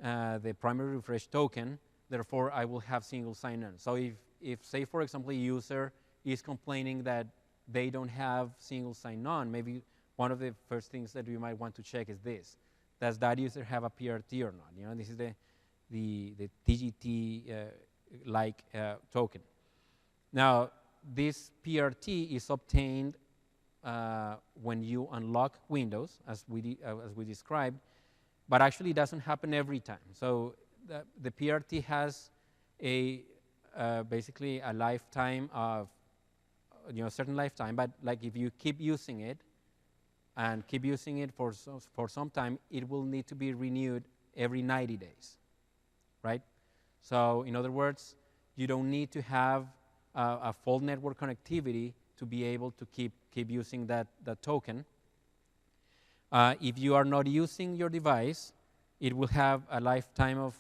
Speaker 1: the primary refresh token, therefore I will have single sign-on. So if say for example a user is complaining that they don't have single sign-on, maybe one of the first things that you might want to check is this. Does that user have a PRT or not? You know, this is the TGT-like token. Now, this PRT is obtained when you unlock Windows, as we described, but actually it doesn't happen every time. So the PRT has basically a lifetime of, a certain lifetime, but like if you keep using it, and keep using it for some time, it will need to be renewed every 90 days, right? So in other words, you don't need to have a full network connectivity to be able to keep using that token. If you are not using your device, it will have a lifetime of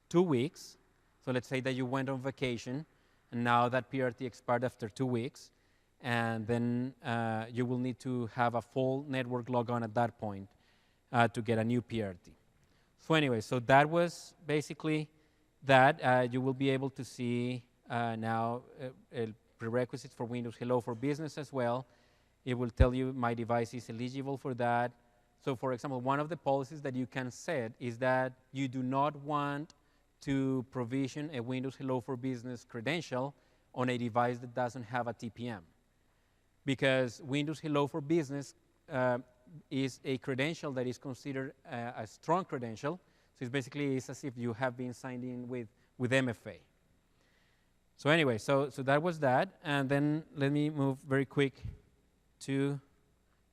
Speaker 1: 2 weeks. So let's say that you went on vacation, and now that PRT expired after 2 weeks, and then you will need to have a full network logon at that point to get a new PRT. So anyway, so that was basically that. You will be able to see now prerequisites for Windows Hello for Business as well. It will tell you my device is eligible for that. So for example, one of the policies that you can set is that you do not want to provision a Windows Hello for Business credential on a device that doesn't have a TPM. Because Windows Hello for Business is a credential that is considered a strong credential. So it's as if you have been signed in with MFA. So anyway, so that was that. And then let me move very quick to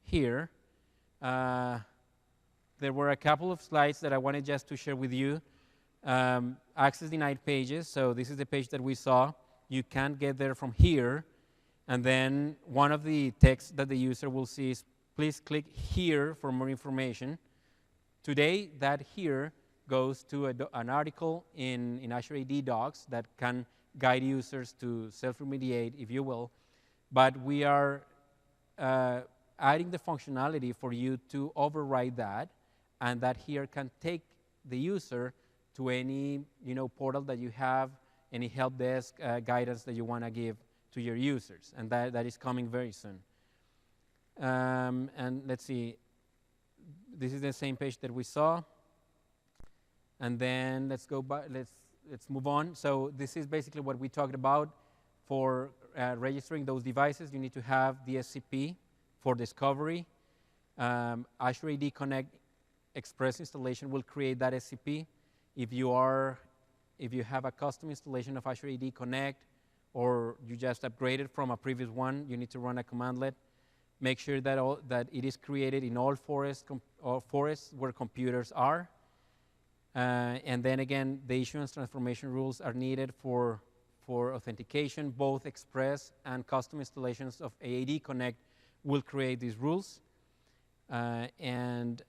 Speaker 1: here. There were a couple of slides that I wanted just to share with you. Access denied pages. So this is the page that we saw. You can't get there from here. And then one of the texts that the user will see is, please click here for more information. Today, that here goes to an article in Azure AD docs that can guide users to self-remediate, if you will. But we are adding the functionality for you to override that, and that here can take the user to any portal that you have, any help desk guidance that you want to give to your users, and that is coming very soon. And let's see, this is the same page that we saw, and then let's go back. Let's move on. So this is basically what we talked about. For registering those devices, you need to have the SCP for discovery. Azure AD Connect Express installation will create that SCP. If you have a custom installation of Azure AD Connect, or you just upgraded from a previous one, you need to run a commandlet. Make sure that it is created in all forests where computers are. And then again, the issuance transformation rules are needed for authentication. Both Express and custom installations of AAD Connect will create these rules. And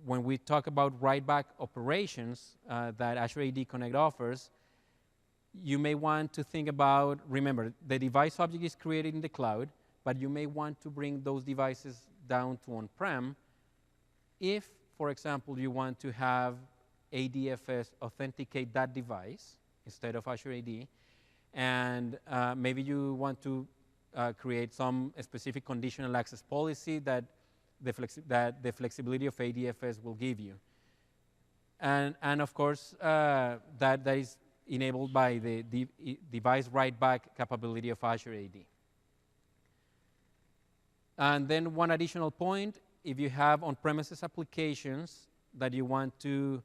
Speaker 1: when we talk about write-back operations that Azure AD Connect offers, you may want to think about, remember, the device object is created in the cloud, but you may want to bring those devices down to on-prem if, for example, you want to have ADFS authenticate that device instead of Azure AD, and maybe you want to create some specific conditional access policy that the flexibility of ADFS will give you. And of course, that is enabled by the device write-back capability of Azure AD. And then one additional point, if you have on-premises applications that you want to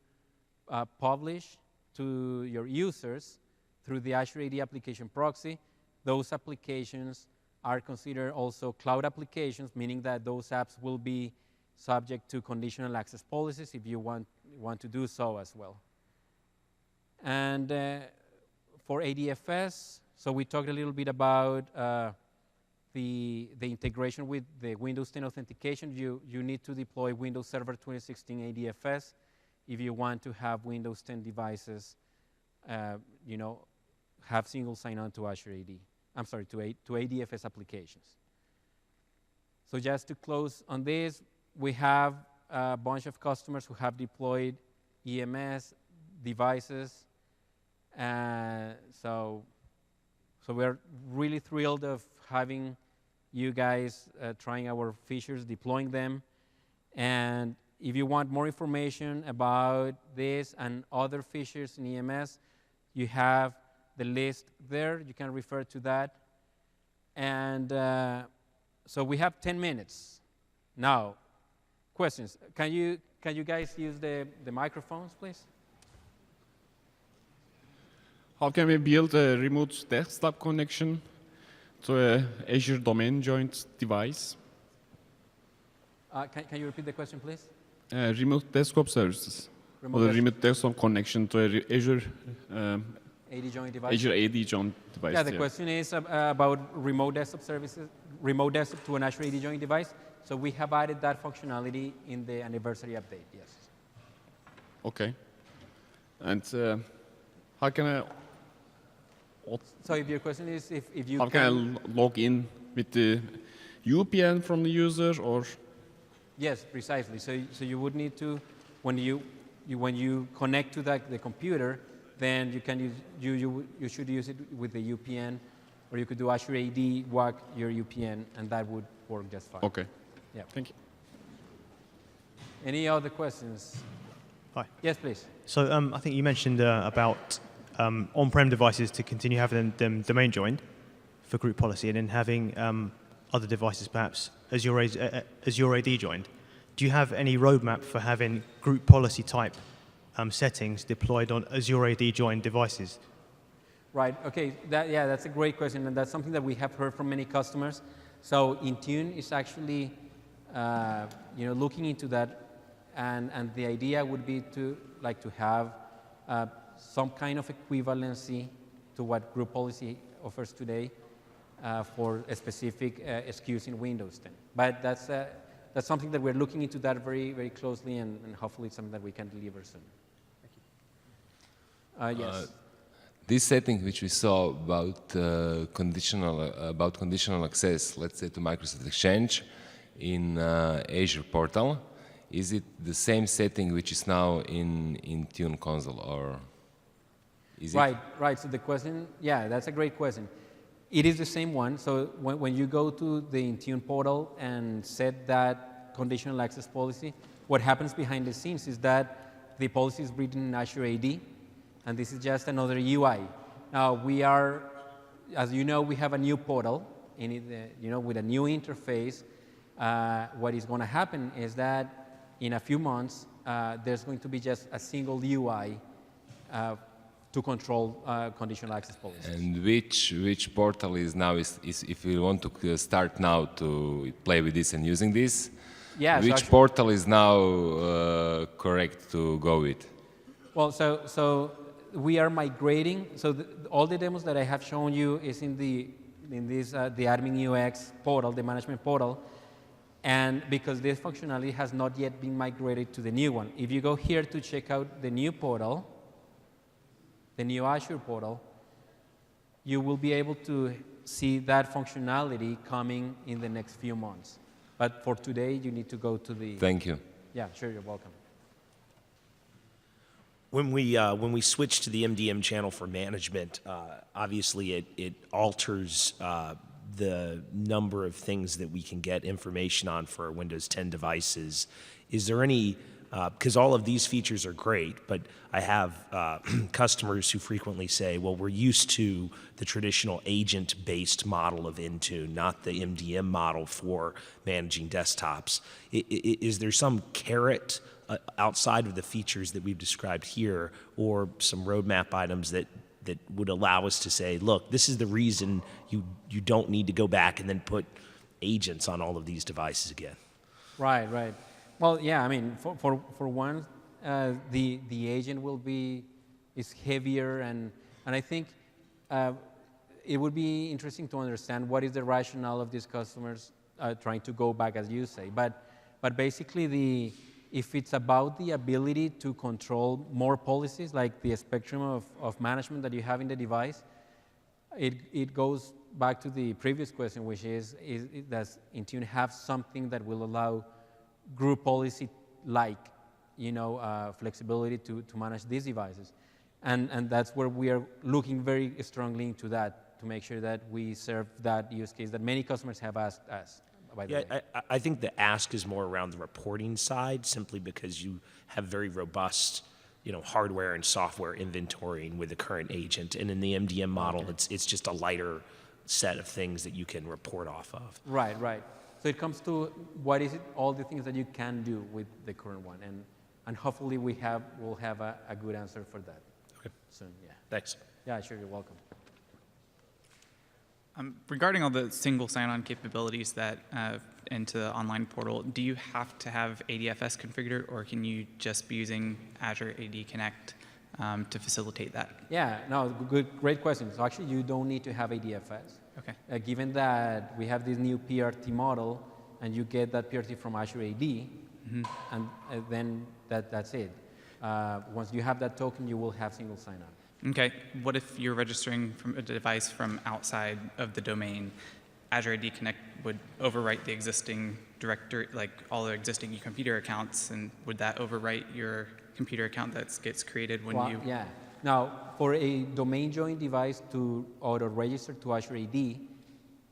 Speaker 1: publish to your users through the Azure AD application proxy, those applications are considered also cloud applications, meaning that those apps will be subject to conditional access policies if you want to do so as well. And for ADFS, so we talked a little bit about the integration with the Windows 10 authentication. You need to deploy Windows Server 2016 ADFS if you want to have Windows 10 devices, have single sign-on to Azure AD. I'm sorry, to ADFS applications. So just to close on this, we have a bunch of customers who have deployed EMS devices. So we're really thrilled of having you guys trying our features, deploying them. And if you want more information about this and other features in EMS, you have the list there. You can refer to that. And so we have 10 minutes. Now, questions. Can you guys use the microphones, please?
Speaker 3: How can we build a remote desktop connection to a Azure domain joint device?
Speaker 1: Can you repeat the question, please?
Speaker 3: Remote desktop services.
Speaker 1: Remote
Speaker 3: Or the
Speaker 1: desktop.
Speaker 3: remote desktop connection to Azure,
Speaker 1: AD joint device?
Speaker 3: Azure AD joint device.
Speaker 1: Yeah, the question is about remote desktop services, remote desktop to an Azure AD joint device. So we have added that functionality in the anniversary update, yes.
Speaker 3: Okay. And how can I
Speaker 1: So if your question is if you
Speaker 3: how can I log in with the UPN from the user, or
Speaker 1: Yes, precisely. So you would need to, when you connect to the computer, then you can use, you should use it with the UPN, or you could do Azure AD, WAC your UPN, and that would work just fine.
Speaker 3: okay?
Speaker 1: Yeah.
Speaker 3: Thank you.
Speaker 1: Any other questions?
Speaker 4: Hi.
Speaker 1: Yes, please.
Speaker 4: So I think you mentioned about on-prem devices to continue having them domain joined for group policy, and then having other devices perhaps Azure AD joined. Do you have any roadmap for having group policy type settings deployed on Azure AD joined devices?
Speaker 1: Right. Okay. That's a great question, and that's something that we have heard from many customers. So Intune is actually, looking into that, and the idea would be to have some kind of equivalency to what group policy offers today for a specific SKUs in Windows 10. But that's something that we're looking into that very, very closely, and hopefully it's something that we can deliver soon. Thank you. Yes.
Speaker 5: This setting which we saw about conditional access, let's say to Microsoft Exchange in Azure portal, is it the same setting which is now in Intune console, or is
Speaker 1: it? Right. So the question, that's a great question. It is the same one. So when you go to the Intune portal and set that conditional access policy, what happens behind the scenes is that the policy is written in Azure AD, and this is just another UI. Now we are, as you know, we have a new portal, in it, with a new interface. What is going to happen is that in a few months, there's going to be just a single UI to control conditional access policies.
Speaker 5: And which portal is now, is if we want to start now to play with this and using this, which portal is now correct to go with?
Speaker 1: Well, so we are migrating. So all the demos that I have shown you is in the admin UX portal, the management portal. And because this functionality has not yet been migrated to the new one. If you go here to check out the new portal, the new Azure portal, you will be able to see that functionality coming in the next few months. But for today, you need to go to the...
Speaker 5: Thank you.
Speaker 1: Yeah, sure, you're welcome.
Speaker 6: When we switch to the MDM channel for management, obviously it alters the number of things that we can get information on for Windows 10 devices. Is there any, because all of these features are great, but I have customers who frequently say, well, we're used to the traditional agent-based model of Intune, not the MDM model for managing desktops. Is there some carrot outside of the features that we've described here, or some roadmap items that would allow us to say, look, this is the reason you don't need to go back and then put agents on all of these devices again?
Speaker 1: Right. Well, yeah, I mean, for one, the agent is heavier, and I think it would be interesting to understand what is the rationale of these customers trying to go back, as you say. But basically, if it's about the ability to control more policies, like the spectrum of management that you have in the device, it goes back to the previous question, which is does Intune have something that will allow group policy-like, flexibility to manage these devices? And that's where we are looking very strongly into that, to make sure that we serve that use case that many customers have asked us.
Speaker 6: I think the ask is more around the reporting side, simply because you have very robust, hardware and software inventorying with the current agent, and in the MDM model, it's just a lighter set of things that you can report off of.
Speaker 1: Right. So it comes to what is it, all the things that you can do with the current one, and hopefully we'll have a good answer for that.
Speaker 6: Okay.
Speaker 1: Soon. Yeah.
Speaker 6: Thanks.
Speaker 1: Yeah, sure. You're welcome.
Speaker 7: Regarding all the single sign-on capabilities that into the online portal, do you have to have ADFS configured, or can you just be using Azure AD Connect to facilitate that?
Speaker 1: Yeah, no, great question. So actually, you don't need to have ADFS.
Speaker 7: Okay.
Speaker 1: Given that we have this new PRT model, and you get that PRT from Azure AD, and then that's it. Once you have that token, you will have single sign-on.
Speaker 7: Okay. What if you're registering from a device from outside of the domain? Azure AD Connect would overwrite the existing directory, like all the existing computer accounts, and would that overwrite your computer account that gets created when you?
Speaker 1: Yeah. Now, for a domain join device to auto-register to Azure AD,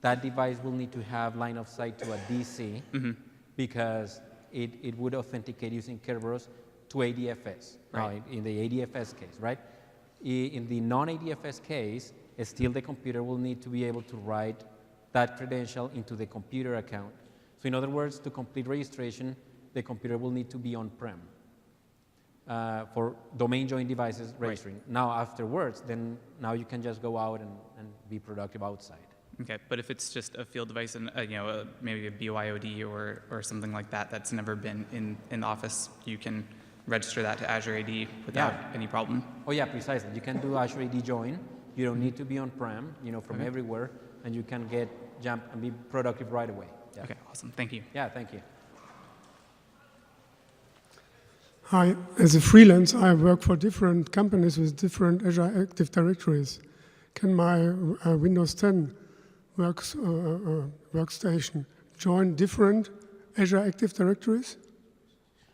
Speaker 1: that device will need to have line of sight to a DC because it would authenticate using Kerberos to ADFS.
Speaker 7: Right.
Speaker 1: Now, in the ADFS case, right? In the non-ADFS case, still the computer will need to be able to write that credential into the computer account. So in other words, to complete registration, the computer will need to be on-prem for domain join devices registering. Right. Now afterwards, then now you can just go out and be productive outside.
Speaker 7: Okay, but if it's just a field device and maybe a BYOD or something like that that's never been in the office, you can register that to Azure AD without any problem?
Speaker 1: Oh yeah, precisely. You can do Azure AD join. You don't need to be on-prem, from everywhere, and you can jump and be productive right away. Yeah.
Speaker 7: Okay, awesome. Thank you.
Speaker 1: Yeah, thank you.
Speaker 8: Hi, as a freelance, I work for different companies with different Azure Active Directories. Can my Windows 10 workstation join different Azure Active Directories?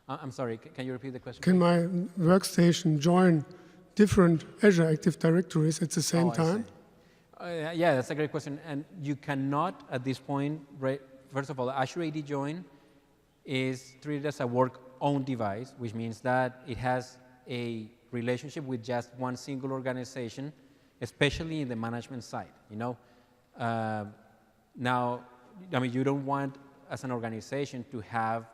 Speaker 1: I'm sorry, can you repeat the question?
Speaker 8: Can my workstation join different Azure Active Directories at the same time?
Speaker 1: Yeah, that's a great question. And you cannot, at this point, first of all, Azure AD Join is treated as a work-owned device, which means that it has a relationship with just one single organization, especially in the management side. Now, you don't want, as an organization, to have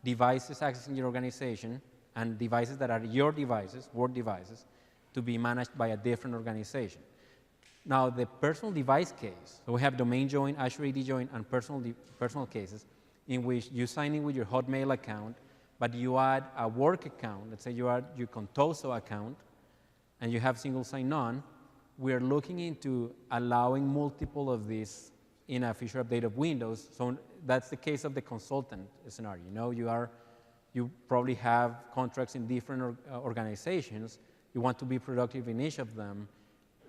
Speaker 1: devices accessing your organization and devices that are your devices, work devices, to be managed by a different organization. Now, the personal device case, so we have domain join, Azure AD join, and personal cases in which you sign in with your Hotmail account, but you add a work account. Let's say you add your Contoso account, and you have single sign-on. We're looking into allowing multiple of these in a future update of Windows. So that's the case of the consultant scenario. You probably have contracts in different organizations. You want to be productive in each of them.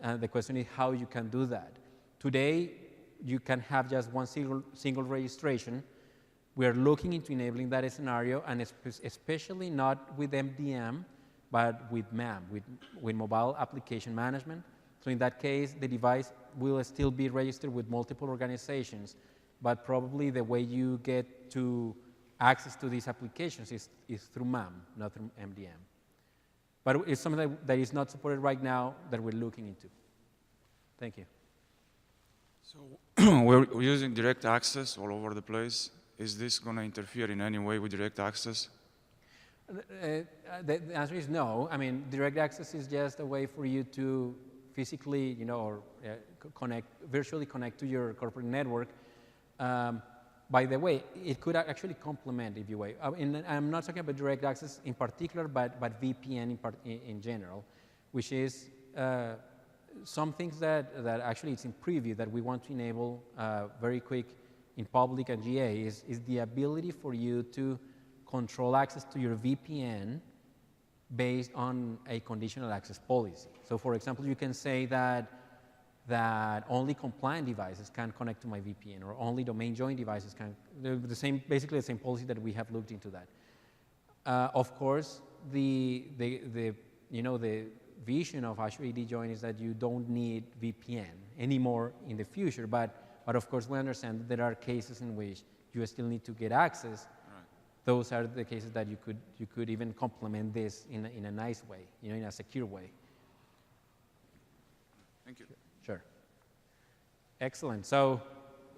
Speaker 1: And the question is how you can do that. Today, you can have just one single registration. We are looking into enabling that scenario, and especially not with MDM, but with MAM, with mobile application management. So in that case, the device will still be registered with multiple organizations, but probably the way you get to access to these applications is through MAM, not through MDM. But it's something that is not supported right now that we're looking into. Thank you.
Speaker 9: So we're using direct access all over the place. Is this going to interfere in any way with direct access?
Speaker 1: The answer is no. I mean, direct access is just a way for you to physically, or virtually connect to your corporate network. By the way, it could actually complement, if you will. I'm not talking about direct access in particular, but VPN in general, which is some things that actually it's in preview that we want to enable very quick in public and GA is the ability for you to control access to your VPN based on a conditional access policy. So for example, you can say that only compliant devices can connect to my VPN, or only domain join devices can. Basically the same policy that we have looked into that. Of course, the vision of Azure AD Join is that you don't need VPN anymore in the future, but of course we understand that there are cases in which you still need to get access. Right. Those are the cases that you could even complement this in a nice way, in a secure way.
Speaker 9: Thank you.
Speaker 1: Sure. Excellent. So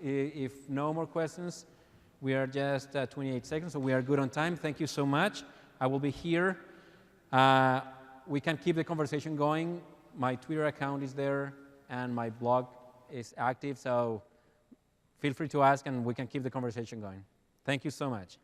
Speaker 1: if no more questions, we are just 28 seconds, so we are good on time. Thank you so much. I will be here. We can keep the conversation going. My Twitter account is there, and my blog is active, so feel free to ask and we can keep the conversation going. Thank you so much.